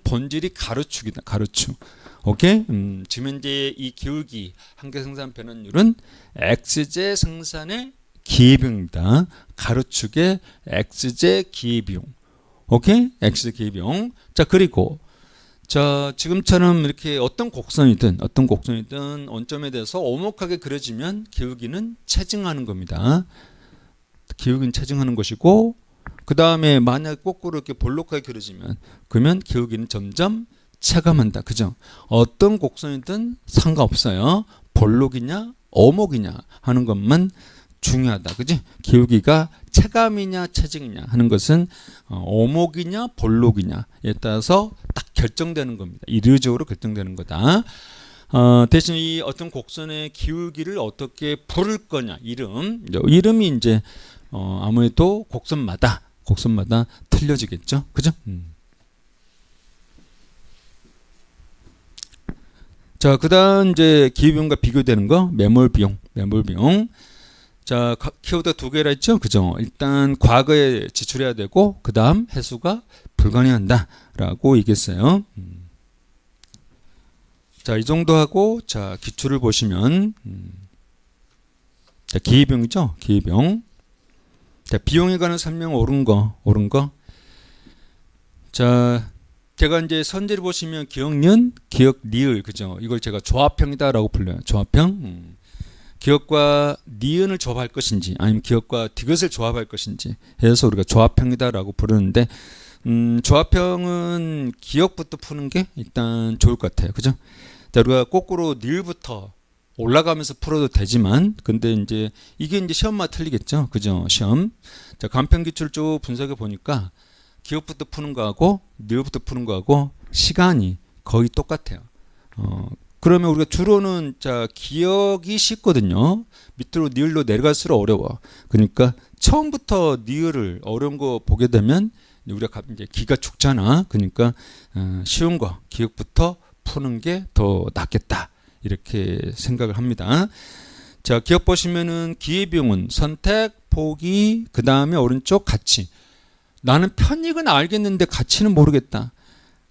본질이 가로축이다. 가로축. 오케이? 지금 현재 이 기울기 한계 생산 변환율은 x제 생산의 기회비용입니다. 가로축의 x제 기회비용. 오케이? x제 기회비용. 자, 그리고 자, 지금처럼 이렇게 어떤 곡선이든 원점에 대해서 오목하게 그려지면 기울기는 체증하는 겁니다. 기울기는 체증하는 것이고, 그 다음에 만약 거꾸로 이렇게 볼록하게 그려지면 그러면 기울기는 점점 체감한다. 그죠? 어떤 곡선이든 상관없어요. 볼록이냐 오목이냐 하는 것만 중요하다. 그지? 기울기가 체감이냐 체증이냐 하는 것은 오목이냐 볼록이냐에 따라서 딱 결정되는 겁니다. 이례적으로 결정되는 거다. 대신 이 어떤 곡선의 기울기를 어떻게 부를 거냐. 이름이 이제 아무래도 곡선마다 틀려지겠죠. 그죠? 자, 그다음 이제 기회비용과 비교되는 거 매몰 비용. 자, 키워드 두 개라 했죠. 그죠? 일단 과거에 지출해야 되고 그다음 해수가 불가능한다라고 얘기했어요. 자, 이 정도 하고 자, 기출을 보시면 자, 기회비용이죠. 기회비용. 자, 비용에 관한 설명 옳은 거. 자, 제가 이제 선제를 보시면 기억년, 기억 니을, 그죠? 이걸 제가 조합형이다라고 불러요. 조합형. 기억과 니은을 조합할 것인지, 아니면 기억과 디귿을 조합할 것인지 해서 우리가 조합형이다라고 부르는데, 조합형은 기억부터 푸는 게 일단 좋을 것 같아요. 그죠? 자, 우리가 거꾸로 니을부터 올라가면서 풀어도 되지만, 근데 이제 이게 이제 시험마다 틀리겠죠. 그죠? 시험. 자, 간편 기출 쭉 분석해 보니까 기억부터 푸는 거하고 니을부터 푸는 거하고 시간이 거의 똑같아요. 그러면 우리가 주로는 자, 기억이 쉽거든요. 밑으로 니을로 내려갈수록 어려워. 그러니까 처음부터 니을을 어려운 거 보게 되면 우리가 이제 기가 죽잖아. 그러니까 쉬운 거 기억부터 푸는 게 더 낫겠다. 이렇게 생각을 합니다. 자, 기억 보시면은 기회비용은 선택, 포기, 그 다음에 오른쪽 가치. 나는 편익은 알겠는데 가치는 모르겠다.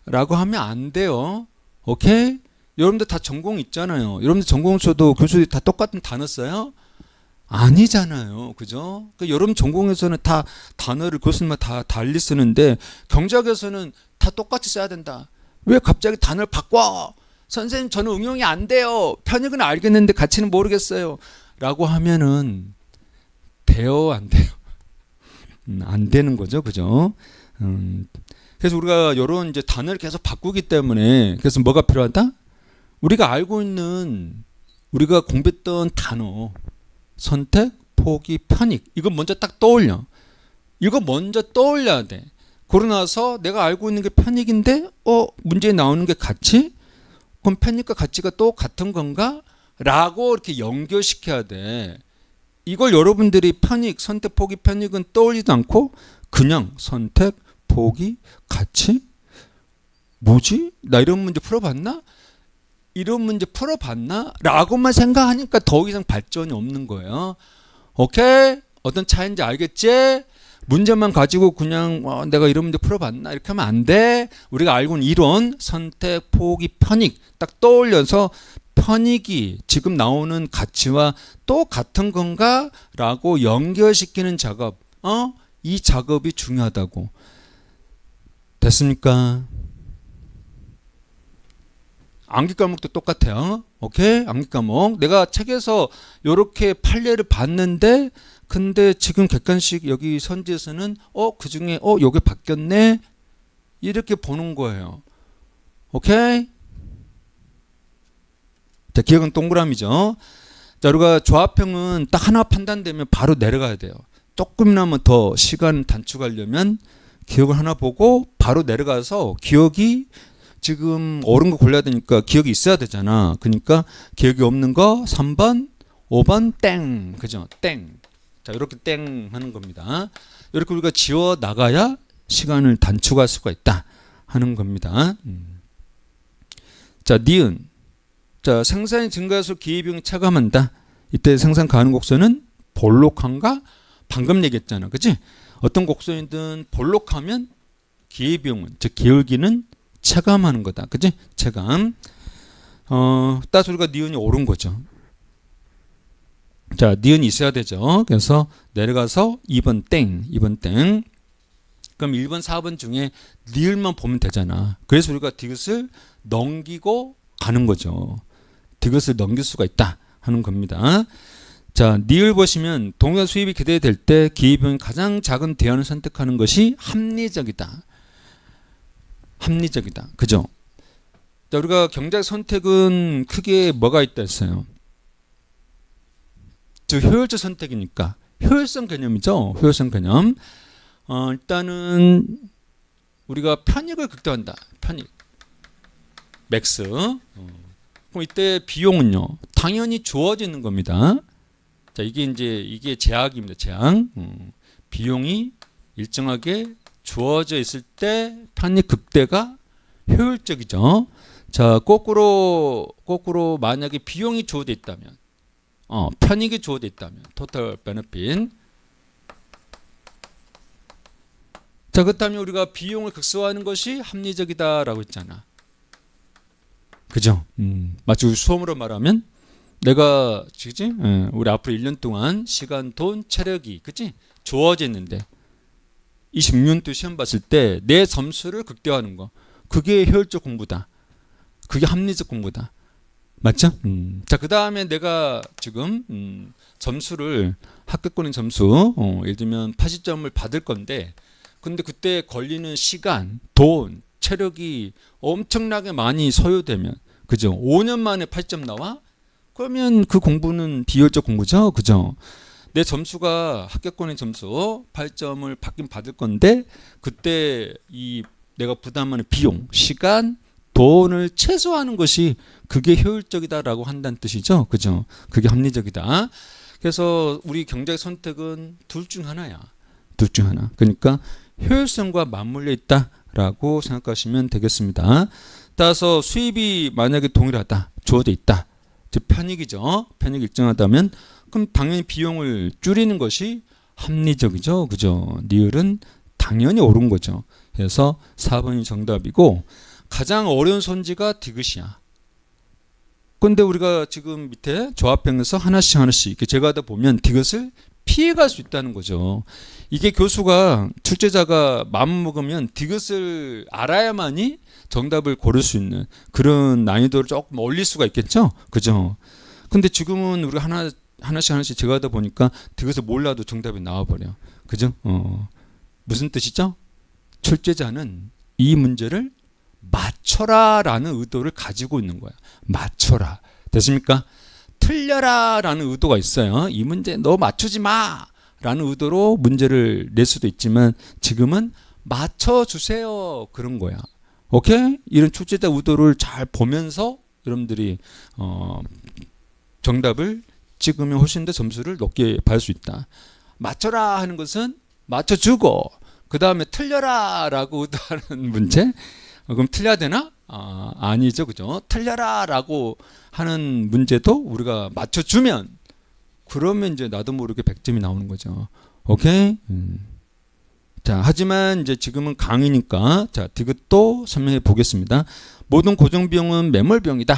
라고 하면 안 돼요. 오케이? 여러분들 다 전공 있잖아요. 여러분들 전공 써도 교수들이 다 똑같은 단어 써요? 아니잖아요. 그죠? 그러니까 여러분 전공에서는 다 단어를 교수님마다 다 달리 쓰는데 경제학에서는 다 똑같이 써야 된다. 왜 갑자기 단어를 바꿔? 선생님 저는 응용이 안 돼요. 편익은 알겠는데 가치는 모르겠어요. 라고 하면은 돼요? 안 돼요? 안 되는 거죠. 그죠? 그래서 우리가 이런 이제 단어를 계속 바꾸기 때문에 그래서 뭐가 필요하다? 우리가 알고 있는 우리가 공부했던 단어 선택, 포기, 편익 이거 먼저 딱 떠올려. 이거 먼저 떠올려야 돼. 그러고 나서 내가 알고 있는 게 편익인데 문제에 나오는 게 가치? 그럼 편익과 가치가 또 같은 건가? 라고 이렇게 연결시켜야 돼. 이걸 여러분들이 편익, 선택, 포기, 편익은 떠올리지도 않고 그냥 선택, 포기, 가치? 뭐지? 나 이런 문제 풀어봤나? 이런 문제 풀어봤나? 라고만 생각하니까 더 이상 발전이 없는 거예요. 오케이? 어떤 차이인지 알겠지? 문제만 가지고 그냥 내가 이런 문제 풀어봤나? 이렇게 하면 안 돼. 우리가 알고 있는 이론, 선택, 포기, 편익 딱 떠올려서 편익이 지금 나오는 가치와 또 같은 건가? 라고 연결시키는 작업. 이 작업이 중요하다고. 됐습니까? 암기 과목도 똑같아요. 오케이? 암기 과목. 내가 책에서 이렇게 판례를 봤는데 근데 지금 객관식 여기 선지에서는 그 중에 요게 바뀌었네. 이렇게 보는 거예요. 오케이? 자, 기억은 동그라미죠. 자, 우리가 조합형은 딱 하나 판단되면 바로 내려가야 돼요. 조금이나마 더 시간 단축하려면 기억을 하나 보고 바로 내려가서 기억이 지금 옳은 거 골라야 되니까 기억이 있어야 되잖아. 그러니까 기억이 없는 거 3번, 5번 땡. 그죠? 땡. 자, 이렇게 땡 하는 겁니다. 이렇게 우리가 지워 나가야 시간을 단축할 수가 있다 하는 겁니다. 자, 니은. 자, 생산이 증가해서 기회비용이 차감한다. 이때 생산 가능 곡선은 볼록한가? 방금 얘기했잖아. 그치? 어떤 곡선이든 볼록하면 기회비용은, 즉 기울기는 체감하는 거다. 그치? 체감. 따라서 우리가 니은이 옳은 거죠. 자, 니은이 있어야 되죠. 그래서 내려가서 2번 땡, 2번 땡. 그럼 1번, 4번 중에 니을만 보면 되잖아. 그래서 우리가 디귿을 넘기고 가는 거죠. 디귿을 넘길 수가 있다 하는 겁니다. 자, 니을 보시면 동일한 수입이 기대될 때 기회비용이 가장 작은 대안을 선택하는 것이 합리적이다. 합리적이다. 그죠? 자, 우리가 경제적 선택은 크게 뭐가 있다 했어요? 즉 효율적 선택이니까 효율성 개념이죠. 효율성 개념. 일단은 우리가 편익을 극대화한다. 편익. 맥스. 그럼 이때 비용은요. 당연히 주어지는 겁니다. 자, 이게 제약입니다. 제약. 비용이 일정하게 주어져 있을 때 편익 극대가 효율적이죠. 자, 거꾸로 만약에 비용이 주어져 있다면 편익이 주어져 있다면 토탈 베네핏. 자, 그렇다면 우리가 비용을 극소화하는 것이 합리적이다라고 했잖아. 그죠? 마치 수험으로 말하면 내가 그치? 우리 앞으로 1년 동안 시간, 돈, 체력이 그치? 주어져 있는데 26년도 시험 봤을 때 내 점수를 극대화하는 거. 그게 효율적 공부다. 그게 합리적 공부다. 맞죠? 자, 그 다음에 내가 지금 점수를 합격권인 점수 예를 들면 80점을 받을 건데 근데 그때 걸리는 시간, 돈, 체력이 엄청나게 많이 소요되면 그죠? 5년 만에 80점 나와? 그러면 그 공부는 비효율적 공부죠. 그죠? 내 점수가 합격권의 점수 8점을 받긴 받을 건데 그때 내가 부담하는 비용, 시간, 돈을 최소화하는 것이 그게 효율적이다라고 한다는 뜻이죠. 그죠? 그게 합리적이다. 그래서 우리 경제적 선택은 둘 중 하나야. 둘 중 하나. 그러니까 효율성과 맞물려 있다라고 생각하시면 되겠습니다. 따라서 수입이 만약에 동일하다, 주어져 있다. 즉 편익이죠. 편익이 일정하다면 그럼 당연히 비용을 줄이는 것이 합리적이죠. 그죠? 니을은 당연히 옳은 거죠. 그래서 4번이 정답이고 가장 어려운 선지가 디귿이야. 근데 우리가 지금 밑에 조합형에서 하나씩 이렇게 제거하다 보면 디귿을 피해갈 수 있다는 거죠. 이게 교수가 출제자가 마음먹으면 디귿을 알아야만이 정답을 고를 수 있는 그런 난이도를 조금 올릴 수가 있겠죠. 그죠? 근데 지금은 우리가 하나씩 제거하다 보니까 디귿을 몰라도 정답이 나와버려. 그죠? 무슨 뜻이죠? 출제자는 이 문제를 맞춰라라는 의도를 가지고 있는 거야. 맞춰라. 됐습니까? 틀려라라는 의도가 있어요. 이 문제 너 맞추지 마라는 의도로 문제를 낼 수도 있지만 지금은 맞춰주세요 그런 거야. 오케이? 이런 출제자 의도를 잘 보면서 여러분들이 정답을 찍으면 훨씬 더 점수를 높게 받을 수 있다. 맞춰라 하는 것은 맞춰주고 그 다음에 틀려라 라고 의도하는 문제. 그럼 틀려야 되나? 아니죠, 그죠? 틀려라라고 하는 문제도 우리가 맞춰주면 그러면 이제 나도 모르게 100점이 나오는 거죠. 오케이? 자, 하지만 이제 지금은 강의니까 자, 이것도 설명해 보겠습니다. 모든 고정비용은 매몰비용이다.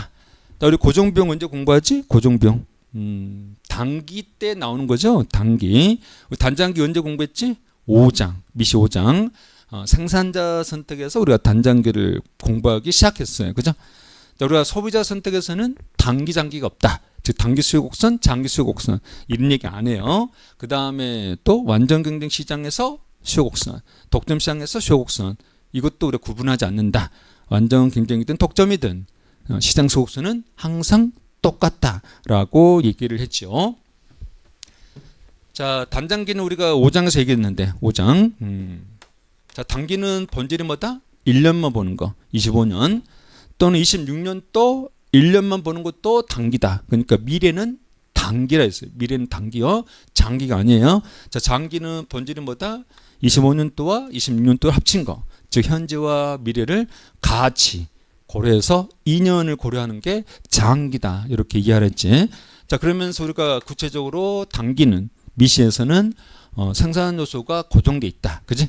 자, 우리 고정비용 언제 공부하지? 고정비용. 단기 때 나오는 거죠. 단기. 우리 단장기 언제 공부했지? 5장. 미시 5장. 생산자 선택에서 우리가 단장기를 공부하기 시작했어요. 그죠? 자, 우리가 소비자 선택에서는 단기 장기가 없다. 즉 단기 수요 곡선, 장기 수요 곡선 이런 얘기 안 해요. 그 다음에 또 완전 경쟁 시장에서 수요 곡선, 독점 시장에서 수요 곡선 이것도 우리가 구분하지 않는다. 완전 경쟁이든 독점이든 시장 수요 곡선은 항상 똑같다라고 얘기를 했죠. 자, 단장기는 우리가 5장에서 얘기했는데 5장. 자, 단기는 본질이 뭐다? 1년만 보는 거. 25년 또는 26년 또 1년만 보는 것도 단기다. 그러니까 미래는 단기라 했어요. 미래는 단기요. 장기가 아니에요. 자, 장기는 본질이 뭐다? 25년도와 26년도 합친 거. 즉 현재와 미래를 같이 고려해서 2년을 고려하는 게 장기다. 이렇게 이해하랬지. 자, 그러면서 우리가 구체적으로 단기는 미시에서는 생산 요소가 고정돼 있다. 그지?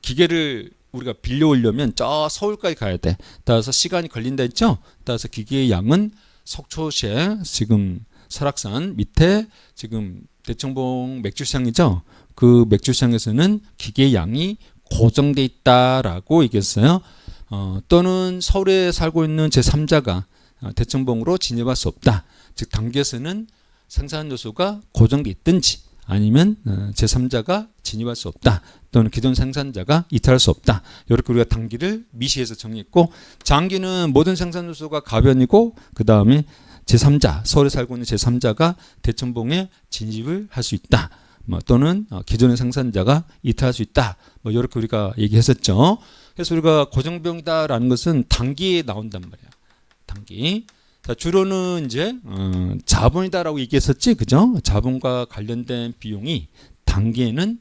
기계를 우리가 빌려오려면 저 서울까지 가야 돼. 따라서 시간이 걸린다 했죠. 따라서 기계의 양은 속초시에 지금 설악산 밑에 지금 대청봉 맥주시장이죠. 그 맥주시장에서는 기계의 양이 고정돼 있다라고 얘기했어요. 또는 서울에 살고 있는 제3자가 대청봉으로 진입할 수 없다. 즉 단기에서는 생산 요소가 고정돼 있든지 아니면 제3자가 진입할 수 없다. 또는 기존 생산자가 이탈할 수 없다. 이렇게 우리가 단기를 미시에서 정의했고 장기는 모든 생산 요소가 가변이고 그 다음에 제3자, 서울에 살고 있는 제3자가 대청봉에 진입을 할 수 있다. 또는 기존의 생산자가 이탈할 수 있다. 이렇게 우리가 얘기했었죠. 그래서 우리가 고정비용이다라는 것은 단기에 나온단 말이야. 단기. 자, 주로는 이제 자본이다라고 얘기했었지, 그죠? 자본과 관련된 비용이 단기에는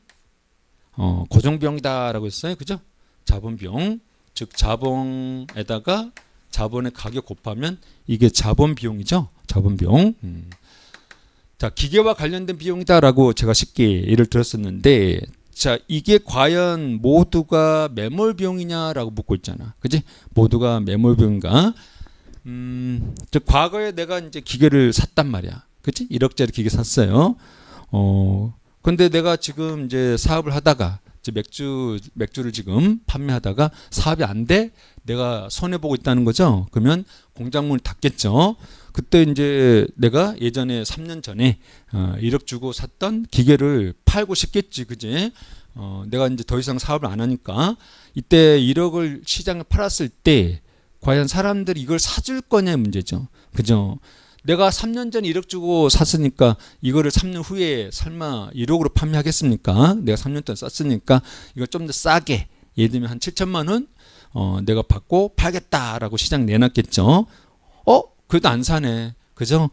고정비용이다라고 했어요, 그죠? 자본비용, 즉 자본에다가 자본의 가격 곱하면 이게 자본비용이죠, 자본비용. 자, 기계와 관련된 비용이다라고 제가 쉽게 예를 들었었는데, 자, 이게 과연 모두가 매몰비용이냐라고 묻고 있잖아, 그지? 모두가 매몰비용인가? 즉 과거에 내가 이제 기계를 샀단 말이야. 그치? 1억짜리 기계 샀어요. 근데 내가 지금 이제 사업을 하다가 이제 맥주를 지금 판매하다가 사업이 안 돼. 내가 손해 보고 있다는 거죠. 그러면 공장문을 닫겠죠. 그때 이제 내가 예전에 3년 전에 1억 주고 샀던 기계를 팔고 싶겠지. 그지? 내가 이제 더 이상 사업을 안 하니까 이때 1억을 시장에 팔았을 때 과연 사람들이 이걸 사줄 거냐의 문제죠. 그죠? 내가 3년 전에 1억 주고 샀으니까 이거를 3년 후에 설마 1억으로 판매하겠습니까? 내가 3년 동안 썼으니까 이걸 좀 더 싸게 예를 들면 한 7천만 원 내가 받고 팔겠다라고 시장 내놨겠죠. 그래도 안 사네. 그죠?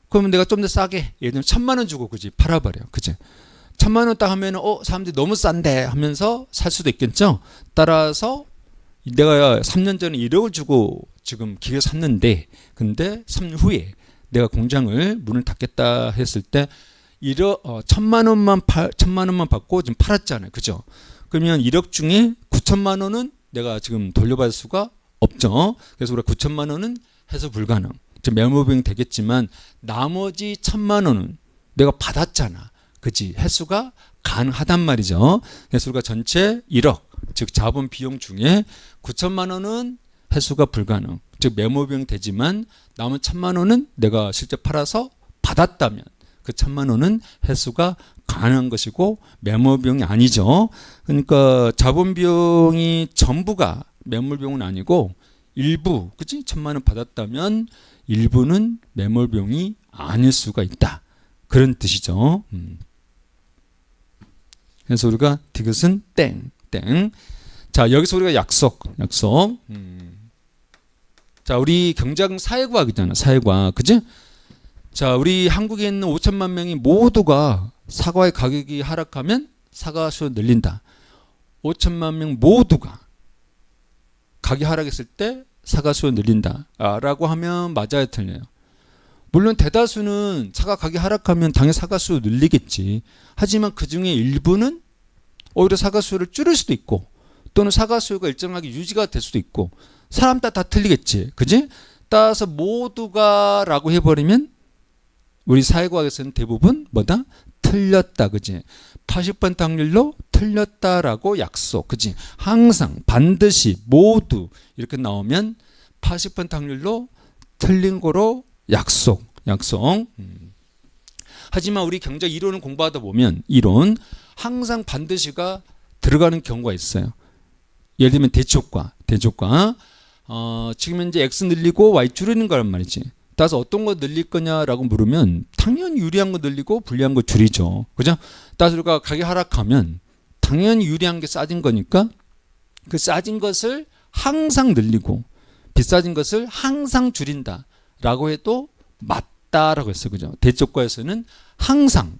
그러면 내가 좀 더 싸게 예를 들면 1,000만 원 주고 그지 팔아버려. 그죠? 1,000만 원 딱 하면 사람들이 너무 싼데 하면서 살 수도 있겠죠. 따라서 내가 3년 전에 1억을 주고 지금 기계 샀는데 근데 3년 후에 내가 공장을 문을 닫겠다 했을 때 1,000만 원만 받고 지금 팔았잖아요. 그죠? 그러면 1억 중에 9천만 원은 내가 지금 돌려받을 수가 없죠. 그래서 우리가 9천만 원은 해소 불가능. 즉 매몰비용이 되겠지만 나머지 1,000만 원은 내가 받았잖아. 그지? 해소가 가능하단 말이죠. 그래서 우리가 전체 1억 즉 자본 비용 중에 9천만 원은 회수가 불가능. 즉 매몰비용이 되지만 남은 1,000만 원은 내가 실제 팔아서 받았다면 그 1,000만 원은 회수가 가능한 것이고 매몰비용이 아니죠. 그러니까 자본 비용이 전부가 매몰비용은 아니고 일부, 그치? 1,000만 원 받았다면 일부는 매몰비용이 아닐 수가 있다. 그런 뜻이죠. 그래서 우리가 디귿은 땡. 자, 여기서 우리가 약속. 자, 우리 경제학 사회과학이잖아. 사회과학. 그지? 자, 우리 한국에 있는 5천만 명이 모두가 사과의 가격이 하락하면 사과 수요 늘린다. 5천만 명 모두가 가격이 하락했을 때 사과수요 늘린다 라고 하면 맞아요, 틀려요? 물론 대다수는 사과 가격이 하락하면 당연히 사과수요 늘리겠지. 하지만 그중에 일부는 오히려 사과수요를 줄일 수도 있고 또는 사과수요가 일정하게 유지가 될 수도 있고 사람 따라 다 틀리겠지. 그지? 따라서 모두가 라고 해버리면 우리 사회과학에서는 대부분 뭐다? 틀렸다. 그지? 80% 확률로 틀렸다라고 약속. 그지? 항상 반드시 모두 이렇게 나오면 80% 확률로 틀린 거로 약속. 하지만 우리 경제 이론을 공부하다 보면 이론 항상 반드시가 들어가는 경우가 있어요. 예를 들면 대조과. 지금 현재 X 늘리고 Y 줄이는 거란 말이지. 따라서 어떤 거 늘릴 거냐라고 물으면 당연히 유리한 거 늘리고 불리한 거 줄이죠. 그죠? 따라서 우리가 가격 하락하면 당연히 유리한 게 싸진 거니까 그 싸진 것을 항상 늘리고 비싸진 것을 항상 줄인다라고 해도 맞다라고 했어요. 그죠? 대조과에서는 항상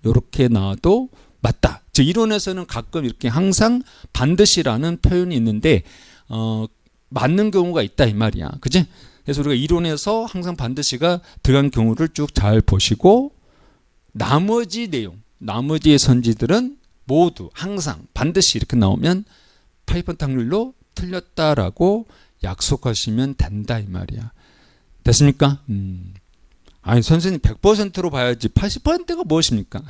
이렇게 나와도 맞다. 즉 이론에서는 가끔 이렇게 항상 반드시라는 표현이 있는데 맞는 경우가 있다 이 말이야. 그지? 그래서 우리가 이론에서 항상 반드시가 들어간 경우를 쭉 잘 보시고 나머지 내용, 나머지의 선지들은 모두 항상 반드시 이렇게 나오면 80% 확률로 틀렸다라고 약속하시면 된다 이 말이야. 됐습니까? 아니 선생님 100%로 봐야지 80%가 무엇입니까?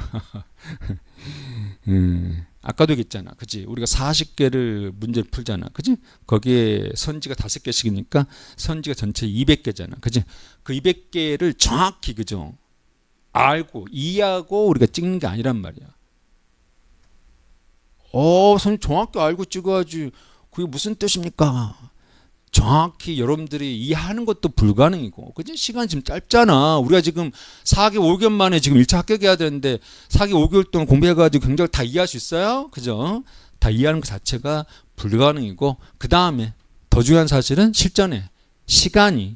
아까도 얘기했잖아. 그치? 우리가 40개를 문제를 풀잖아. 그치? 거기에 선지가 5개씩이니까 선지가 전체 200개잖아. 그치? 그 200개를 정확히 그죠? 알고 이해하고 우리가 찍는 게 아니란 말이야. 선생님 정확히 알고 찍어야지. 그게 무슨 뜻입니까? 정확히 여러분들이 이해하는 것도 불가능이고, 그지? 시간이 지금 짧잖아. 우리가 지금 4개월, 5개월 만에 지금 1차 합격해야 되는데 4개월, 5개월 동안 공부해가지고 경제를 다 이해할 수 있어요? 그죠? 다 이해하는 것 자체가 불가능이고, 그 다음에 더 중요한 사실은 실전에 시간이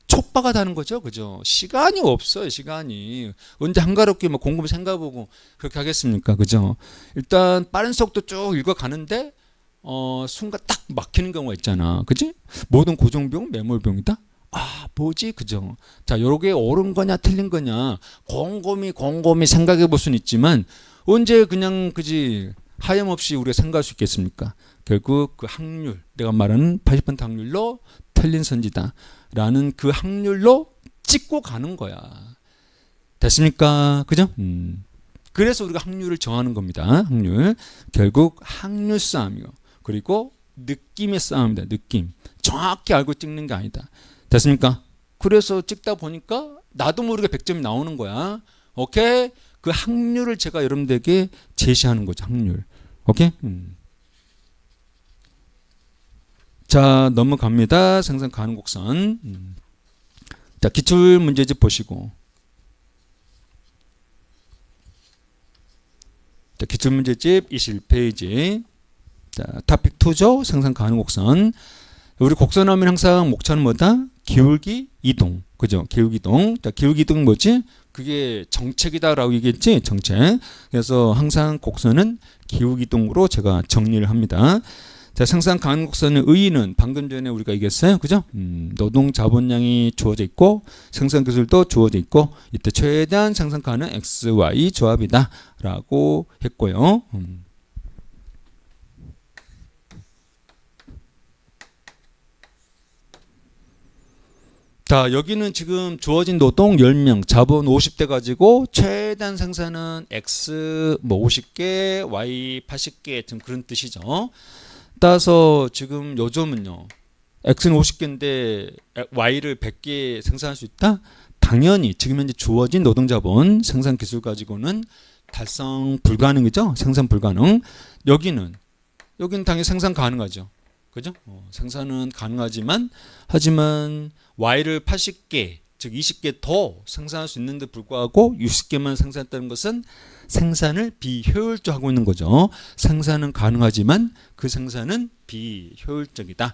촉박하다는 다는 거죠. 그죠? 시간이 없어요, 시간이. 언제 한가롭게 막 곰곰이 생각해보고 그렇게 하겠습니까? 그죠? 일단 빠른 속도 쭉 읽어가는데, 순간 딱 막히는 경우가 있잖아. 그지? 모든 고정비용 매몰비용이다? 뭐지? 그죠? 자, 요게 옳은 거냐, 틀린 거냐, 곰곰이 생각해 볼 수는 있지만, 언제 그냥, 그지? 하염없이 우리가 생각할 수 있겠습니까? 결국 그 확률, 내가 말하는 80% 확률로 틀린 선지다. 라는 그 확률로 찍고 가는 거야. 됐습니까? 그죠? 그래서 우리가 확률을 정하는 겁니다. 확률. 결국 확률 싸움이요. 그리고 느낌의 싸움이다. 느낌. 정확히 알고 찍는 게 아니다. 됐습니까? 그래서 찍다 보니까 나도 모르게 100점이 나오는 거야. 오케이? 그 확률을 제가 여러분들에게 제시하는 거죠. 확률. 오케이? 자, 넘어갑니다. 생산 가능 곡선. 자, 기출 문제집 보시고. 자, 기출 문제집 21페이지. 자, 토픽 2죠. 생산 가능 곡선. 우리 곡선 하면 항상 목차는 뭐다? 기울기 이동. 그죠? 기울기 이동. 자, 기울기 이동 뭐지? 그게 정책이다라고 얘기했지? 정책. 그래서 항상 곡선은 기울기 이동으로 제가 정리를 합니다. 자, 생산 가능 곡선의 의의는 방금 전에 우리가 얘기했어요. 그죠? 노동 자본량이 주어져 있고 생산 기술도 주어져 있고 이때 최대한 생산 가능 X, Y 조합이다 라고 했고요. 자, 여기는 지금 주어진 노동 10명, 자본 50대 가지고 최대한 생산은 X 뭐 50개, Y 80개 좀 그런 뜻이죠. 따라서 지금 요즘은요. X는 50개인데 Y를 100개 생산할 수 있다? 당연히 지금 현재 주어진 노동 자본 생산 기술 가지고는 달성 불가능이죠. 생산 불가능. 여기는 당연히 생산 가능하죠. 그죠? 생산은 가능하지만 하지만 Y를 80개 즉 20개 더 생산할 수 있는데 불구하고 60개만 생산했다는 것은 생산을 비효율적하고 있는 거죠. 생산은 가능하지만 그 생산은 비효율적이다.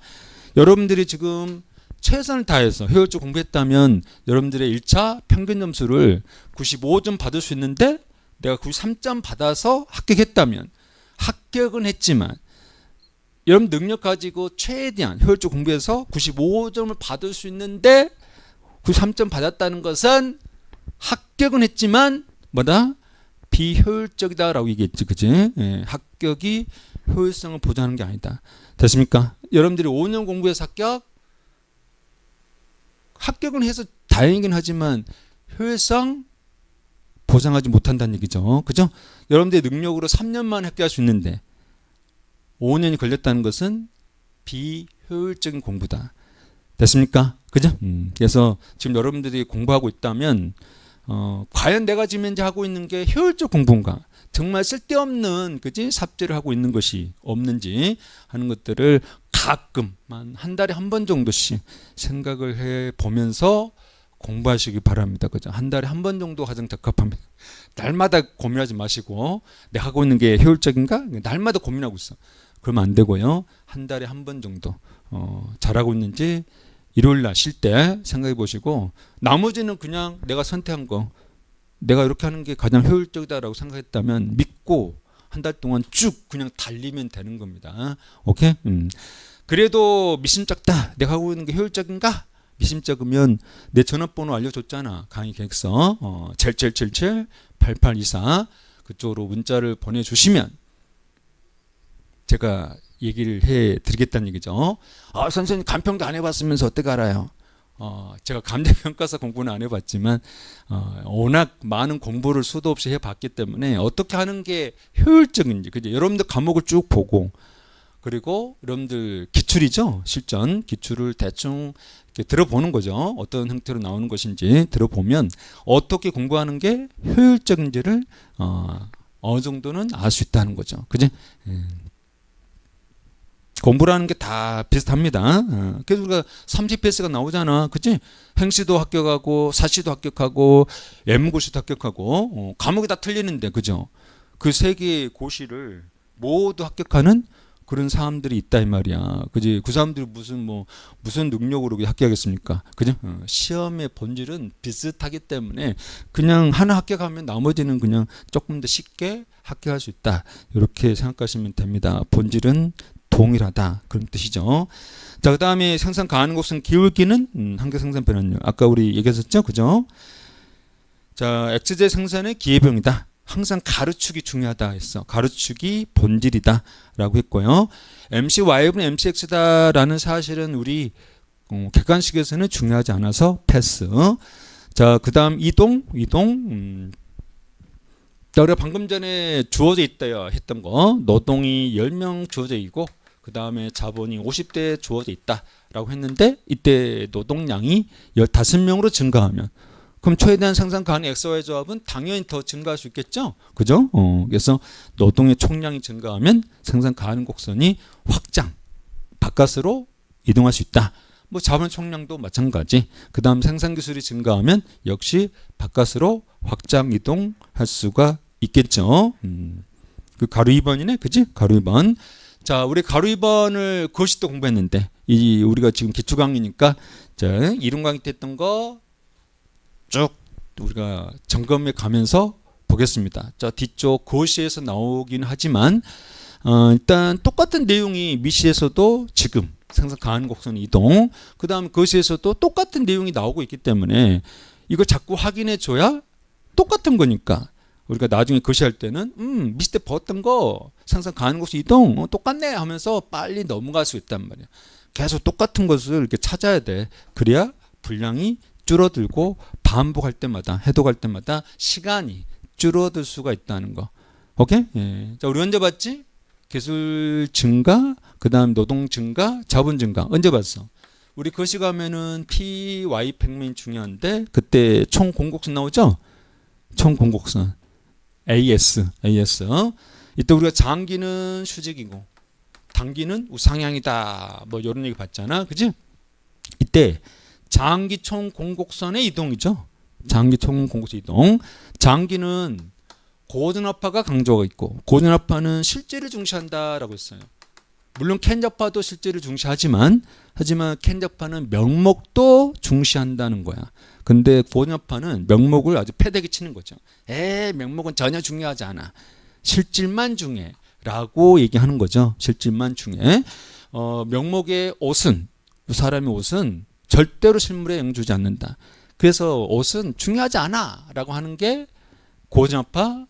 여러분들이 지금 최선을 다해서 효율적 공부했다면 여러분들의 1차 평균 점수를 95점 받을 수 있는데 내가 93점 받아서 합격했다면 합격은 했지만 여러분 능력 가지고 최대한 효율적 공부해서 95점을 받을 수 있는데 93점 받았다는 것은 합격은 했지만 뭐다? 비효율적이다라고 얘기했지, 그지? 예, 합격이 효율성을 보장하는 게 아니다. 됐습니까? 여러분들이 5년 공부해서 합격은 해서 다행이긴 하지만 효율성 보장하지 못한다는 얘기죠. 그죠? 여러분들의 능력으로 3년 만에 합격할 수 있는데 5년이 걸렸다는 것은 비효율적인 공부다. 됐습니까? 그죠? 그래서 지금 여러분들이 공부하고 있다면 과연 내가 지금 현재 하고 있는 게 효율적 공부인가? 정말 쓸데없는 그지 삽질을 하고 있는 것이 없는지 하는 것들을 가끔만 한 달에 한 번 정도씩 생각을 해 보면서 공부하시기 바랍니다. 그죠? 한 달에 한 번 정도 가장 적합합니다. 날마다 고민하지 마시고 내가 하고 있는 게 효율적인가? 날마다 고민하고 있어. 그러면 안 되고요. 한 달에 한 번 정도 잘하고 있는지 일요일 날 쉴 때 생각해 보시고 나머지는 그냥 내가 선택한 거 내가 이렇게 하는 게 가장 효율적이다라고 생각했다면 믿고 한 달 동안 쭉 그냥 달리면 되는 겁니다. 오케이? 그래도 미심쩍다. 내가 하고 있는 게 효율적인가? 미심쩍으면 내 전화번호 알려줬잖아. 강의 계획서 7777-8824 그쪽으로 문자를 보내주시면 제가 얘기를 해드리겠다는 얘기죠. 선생님 간평도 안 해봤으면서 어떻게 알아요? 제가 감정평가사 공부는 안 해봤지만 워낙 많은 공부를 수도 없이 해봤기 때문에 어떻게 하는 게 효율적인지 그죠? 여러분들 과목을 쭉 보고 그리고 여러분들 기출이죠. 실전 기출을 대충 이렇게 들어보는 거죠. 어떤 형태로 나오는 것인지 들어보면 어떻게 공부하는 게 효율적인지를 어느 정도는 알 수 있다는 거죠. 그죠? 공부라는 게 다 비슷합니다. 그래서 우리가 30패스가 나오잖아. 그치? 행시도 합격하고 사시도 합격하고 예문고시도 합격하고 과목이 다 틀리는데 그죠? 그 세 개의 고시를 모두 합격하는 그런 사람들이 있다 이 말이야. 그지? 그 사람들이 무슨 능력으로 합격하겠습니까? 그죠? 시험의 본질은 비슷하기 때문에 그냥 하나 합격하면 나머지는 그냥 조금 더 쉽게 합격할 수 있다. 이렇게 생각하시면 됩니다. 본질은 동일하다 그런 뜻이죠. 자, 그다음에 생산 가능 곡선 기울기는 한계 생산 변환율. 아까 우리 얘기했었죠, 그죠? 자, x제 생산의 기회비용이다. 항상 가로축이 중요하다 했어. 가로축이 본질이다라고 했고요. MCY분의 MCX다라는 사실은 우리 객관식에서는 중요하지 않아서 패스. 자, 그다음 이동. 자, 우리가 방금 전에 주어져 있다 했던 거 노동이 10명 주어져 있고 그 다음에 자본이 50대 주어져 있다라고 했는데 이때 노동량이 15명으로 증가하면 그럼 최대한 생산 가능 XY 조합은 당연히 더 증가할 수 있겠죠. 그죠? 그래서 노동의 총량이 증가하면 생산 가능 곡선이 확장 바깥으로 이동할 수 있다. 자본 총량도 마찬가지. 그 다음 생산 기술이 증가하면 역시 바깥으로 확장 이동할 수가 있겠죠. 그 가로 2번이네, 그지? 가로 2번. 자, 우리 가로 2번을 그것도 공부했는데 우리가 지금 기초 강의니까 자, 이론 강의 때 했던 거 쭉 우리가 점검해 가면서 보겠습니다. 자, 뒤쪽 고시에서 나오긴 하지만 일단 똑같은 내용이 미시에서도 지금 생산 가능 곡선 이동 그 다음 고시에서도 똑같은 내용이 나오고 있기 때문에 이걸 자꾸 확인해 줘야 똑같은 거니까 우리가 나중에 거시할 때는 미시 때 봤던 거 생산 가능 곡선 이동 똑같네 하면서 빨리 넘어갈 수 있단 말이야. 계속 똑같은 것을 이렇게 찾아야 돼. 그래야 분량이 줄어들고 반복할 때마다 해독할 때마다 시간이 줄어들 수가 있다는 거. 오케이? 예. 자, 우리 언제 봤지? 기술 증가, 그 다음 노동 증가, 자본 증가. 언제 봤어? 우리 거시 가면은 PY 평면이 중요한데 그때 총 공곡선 나오죠? 총 공곡선. AS. 이때 우리가 장기는 수직이고 단기는 우상향이다. 이런 얘기 봤잖아. 그지? 이때 장기 총 공곡선의 이동이죠. 장기 총 공곡선 이동. 장기는 고전압파가 강조가 있고 고전압파는 실제를 중시한다라고 했어요. 물론 캔잡파도 실제를 중시하지만 캔잡파는 명목도 중시한다는 거야. 근데 고전압파는 명목을 아주 패대기 치는 거죠. 명목은 전혀 중요하지 않아. 실질만 중요해. 라고 얘기하는 거죠. 실질만 중에. 명목의 옷은, 사람의 옷은 절대로 실물에 영향 주지 않는다. 그래서 옷은 중요하지 않아 라고 하는 게 고전파,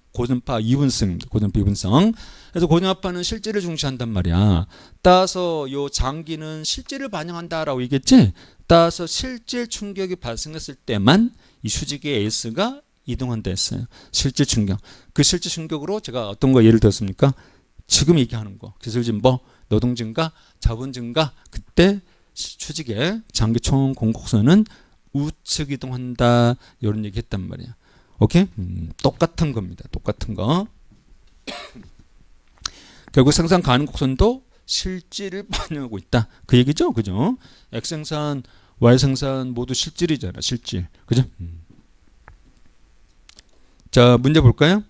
이분성입니다. 고전파, 이분성. 그래서 고전파는 실질을 중시한단 말이야. 따라서 요 장기는 실질을 반영한다라고 얘기했지. 따라서 실질 충격이 발생했을 때만 이 수직의 S가 이동한다 했어요. 실질 충격. 그 실질 충격으로 제가 어떤 거 예를 들었습니까? 지금 얘기하는 거. 기술 진보, 노동 증가, 자본 증가. 그때 수직의 장기 총 공곡선은 우측 이동한다. 이런 얘기 했단 말이야. 오케이? 똑같은 겁니다. 똑같은 거. 결국 생산 가능 곡선도 실질을 반영하고 있다. 그 얘기죠? 그죠? X생산, Y생산 모두 실질이잖아. 실질. 그죠? 자, 문제 볼까요?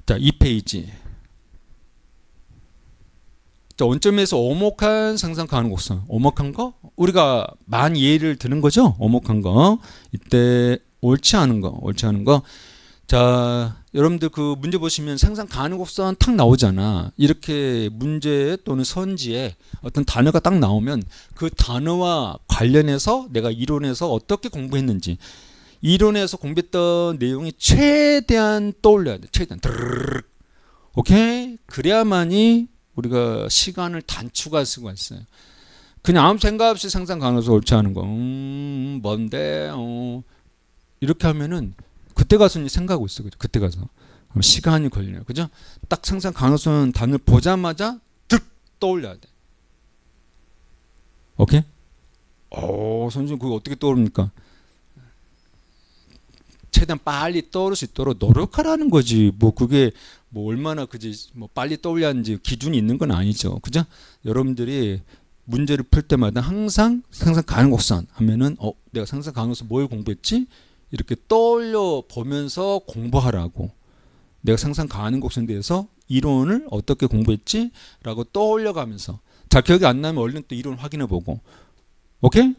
자, 2페이지. 자, 원점에서 오목한 생산 가능 곡선. 오목한 거? 우리가 많이 예를 드는 거죠? 오목한 거. 이때 옳지 않은 거. 옳지 않은 거. 자, 여러분들 그 문제 보시면 생산 가능 곡선 탁 나오잖아. 이렇게 문제 또는 선지에 어떤 단어가 딱 나오면 그 단어와 관련해서 내가 이론에서 어떻게 공부했는지, 이론에서 공부했던 내용이 최대한 떠올려야 돼. 최대한. 오케이? 그래야만이 우리가 시간을 단축할 수가 있어요. 그냥 아무 생각 없이 생산 가능해서 옳지 않은 거. 뭔데? 이렇게 하면은 그때 가서 이제 생각하고 있어. 그죠? 그때 가서. 그럼 시간이 걸려요. 그죠? 딱 생산 가능성 단을 보자마자 득 떠올려야 돼. 오케이? 선생님 그거 어떻게 떠오릅니까? 최대한 빨리 떠오를 수 있도록 노력하라는 거지. 뭐 그게 뭐 얼마나 그지 뭐 빨리 떠올려야 하는지 기준이 있는 건 아니죠. 그죠? 여러분들이 문제를 풀 때마다 항상 생산 가능 곡선 하면은 내가 생산 가능성 뭘 공부했지? 이렇게 떠올려 보면서 공부하라고. 내가 생산 가능 곡선에 대해서 이론을 어떻게 공부했지? 라고 떠올려 가면서. 잘 기억이 안 나면 얼른 또 이론 확인해 보고. 오케이?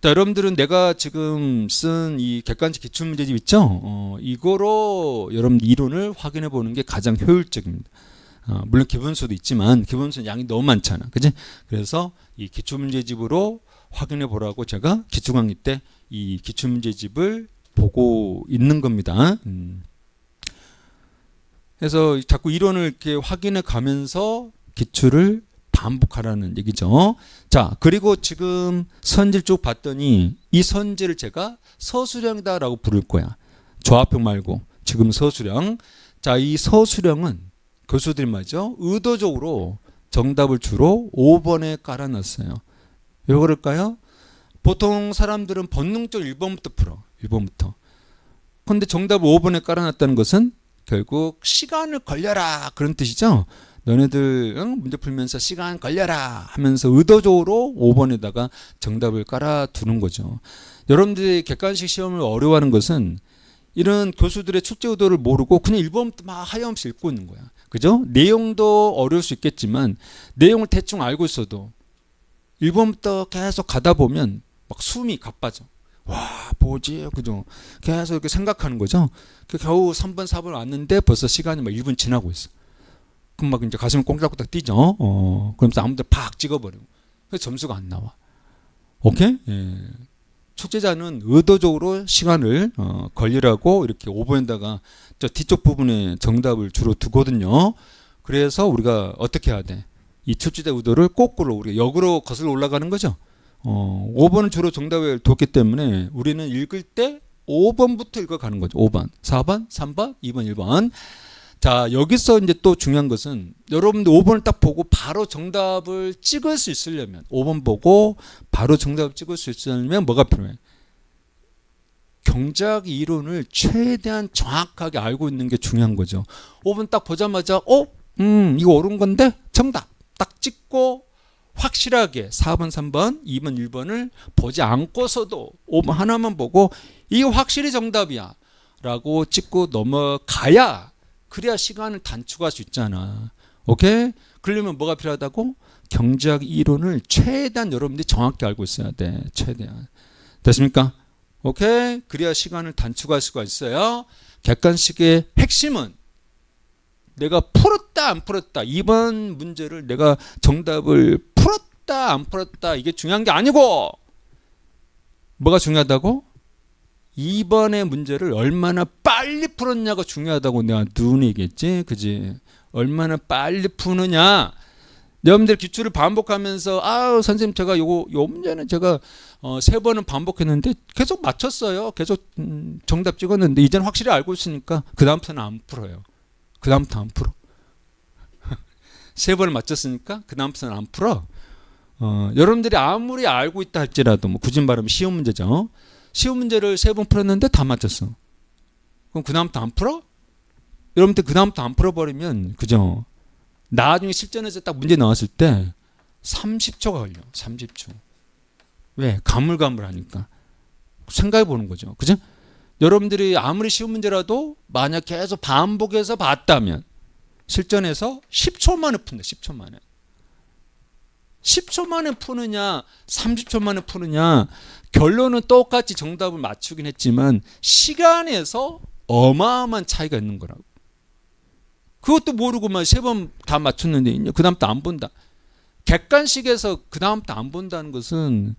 자, 여러분들은 내가 지금 쓴 이 객관식 기출문제집 있죠? 이거로 여러분들 이론을 확인해 보는 게 가장 효율적입니다. 물론 기본수도 있지만 기본수는 양이 너무 많잖아. 그지? 그래서 이 기출문제집으로 확인해 보라고 제가 기출 강의 때 이 기출문제집을 보고 있는 겁니다. 그래서 자꾸 이론을 이렇게 확인해 가면서 기출을 반복하라는 얘기죠. 자, 그리고 지금 선지를 쭉 봤더니 이 선지를 제가 서술형이다라고 부를 거야. 조합형 말고 지금 서술형. 자, 이 서술형은 교수들이 말이죠. 의도적으로 정답을 주로 5번에 깔아놨어요. 왜 그럴까요? 보통 사람들은 본능적으로 1번부터 풀어. 1번부터. 그런데 정답을 5번에 깔아놨다는 것은 결국 시간을 걸려라 그런 뜻이죠. 너네들 문제 풀면서 시간 걸려라 하면서 의도적으로 5번에다가 정답을 깔아두는 거죠. 여러분들이 객관식 시험을 어려워하는 것은 이런 교수들의 출제 의도를 모르고 그냥 1번부터 막 하염없이 읽고 있는 거야. 그죠? 내용도 어려울 수 있겠지만 내용을 대충 알고 있어도 1번부터 계속 가다 보면 막 숨이 가빠져. 와, 뭐지? 그죠? 계속 이렇게 생각하는 거죠. 겨우 3번, 4번 왔는데 벌써 시간이 막 1분 지나고 있어. 그럼 막 이제 가슴이 꽁닥꽁닥 뛰죠. 그러면서 아무데나 팍 찍어버리고. 그래서 점수가 안 나와. 오케이? 예. 출제자는 의도적으로 시간을 걸리라고 이렇게 5번에다가 저 뒤쪽 부분에 정답을 주로 두거든요. 그래서 우리가 어떻게 해야 돼? 이 출제자 의도를 거꾸로 우리가 역으로 거슬러 올라가는 거죠. 5번은 주로 정답을 뒀기 때문에 우리는 읽을 때 5번부터 읽어가는 거죠. 5번, 4번, 3번, 2번, 1번. 자, 여기서 이제 또 중요한 것은 여러분들 5번을 딱 보고 바로 정답을 찍을 수 있으려면 5번 보고 바로 정답을 찍을 수 있으려면 뭐가 필요해? 경제학 이론을 최대한 정확하게 알고 있는 게 중요한 거죠. 5번 딱 보자마자 이거 옳은 건데 정답 딱 찍고 확실하게 4번, 3번, 2번, 1번을 보지 않고서도 5번 하나만 보고 이거 확실히 정답이야 라고 찍고 넘어가야 그래야 시간을 단축할 수 있잖아. 오케이? 그러려면 뭐가 필요하다고? 경제학 이론을 최대한 여러분들이 정확히 알고 있어야 돼. 최대한. 됐습니까? 오케이? 그래야 시간을 단축할 수가 있어요. 객관식의 핵심은 내가 풀었다 안 풀었다, 이번 문제를 내가 정답을 풀었다 안 풀었다, 이게 중요한 게 아니고 뭐가 중요하다고? 이번의 문제를 얼마나 빨리 풀었냐가 중요하다고 내가 누누이 얘기했지, 그지? 얼마나 빨리 푸느냐. 여러분들 기출을 반복하면서 아우 선생님 제가 요 문제는 제가 3번은 반복했는데 계속 맞췄어요. 계속 정답 찍었는데 이제는 확실히 알고 있으니까 그 다음부터는 안 풀어요. 그 다음부터 안 풀어. 3번을 맞췄으니까 그 다음부터는 안 풀어. 여러분들이 아무리 알고 있다 할지라도 뭐 굳은 발음이 쉬운 문제죠. 쉬운 문제를 3번 풀었는데 다 맞췄어. 그럼 그 다음부터 안 풀어? 여러분들 그 다음부터 안 풀어버리면 그죠? 나중에 실전에서 딱 문제 나왔을 때 30초가 걸려. 30초. 왜? 가물가물하니까. 생각해 보는 거죠. 그죠? 여러분들이 아무리 쉬운 문제라도 만약 계속 반복해서 봤다면 실전에서 10초 만에 푼다. 10초 만에. 10초 만에 푸느냐 30초 만에 푸느냐, 결론은 똑같이 정답을 맞추긴 했지만 시간에서 어마어마한 차이가 있는 거라고. 그것도 모르고만 3번 다 맞췄는데 그 다음부터 안 본다. 객관식에서 그 다음부터 안 본다는 것은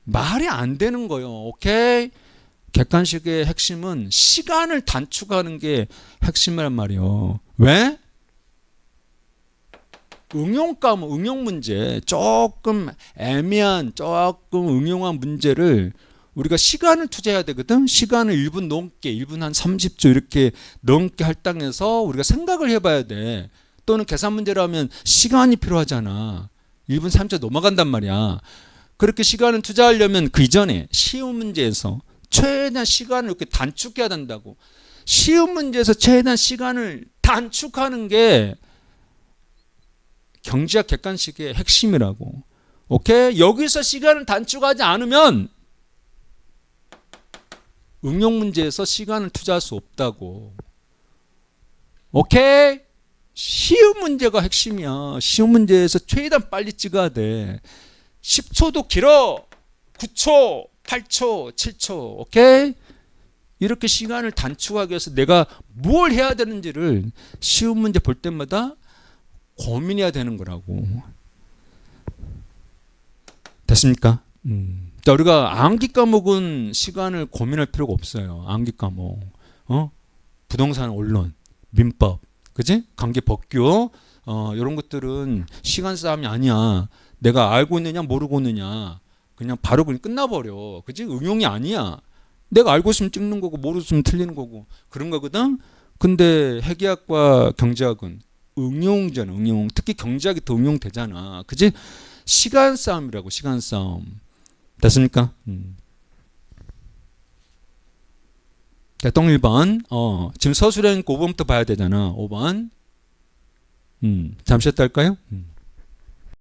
말이 안 되는 거예요. 오케이? 객관식의 핵심은 시간을 단축하는 게 핵심이란 말이에요. 왜? 응용 문제, 조금 애매한, 조금 응용한 문제를 우리가 시간을 투자해야 되거든. 시간을 1분 넘게, 1분 한 30초 이렇게 넘게 할당해서 우리가 생각을 해봐야 돼. 또는 계산 문제라면 시간이 필요하잖아. 1분 30초 넘어간단 말이야. 그렇게 시간을 투자하려면 그 이전에 쉬운 문제에서 최대한 시간을 이렇게 단축해야 된다고. 쉬운 문제에서 최대한 시간을 단축하는 게 경제학 객관식의 핵심이라고. 오케이? 여기서 시간을 단축하지 않으면 응용 문제에서 시간을 투자할 수 없다고. 오케이? 쉬운 문제가 핵심이야. 쉬운 문제에서 최대한 빨리 찍어야 돼. 10초도 길어. 9초, 8초, 7초. 오케이? 이렇게 시간을 단축하기 위해서 내가 뭘 해야 되는지를 쉬운 문제 볼 때마다 고민해야 되는 거라고. 됐습니까? 자, 우리가 암기 과목은 시간을 고민할 필요가 없어요. 암기 과목. 부동산 언론, 민법, 그지? 관계 법규, 이런 것들은 시간 싸움이 아니야. 내가 알고 있느냐 모르고 있느냐, 그냥 바로 그냥 끝나버려. 그지? 응용이 아니야. 내가 알고 있으면 찍는 거고 모르고 있으면 틀리는 거고 그런 거거든. 근데 회계학과 경제학은 응용이잖아. 응용. 특히 경제학이 더 응용되잖아. 그지? 시간 싸움이라고. 시간 싸움. 됐습니까? 똥 1번. 지금 서술형 5번부터 봐야 되잖아. 5번. 잠시 쉬었다 할까요?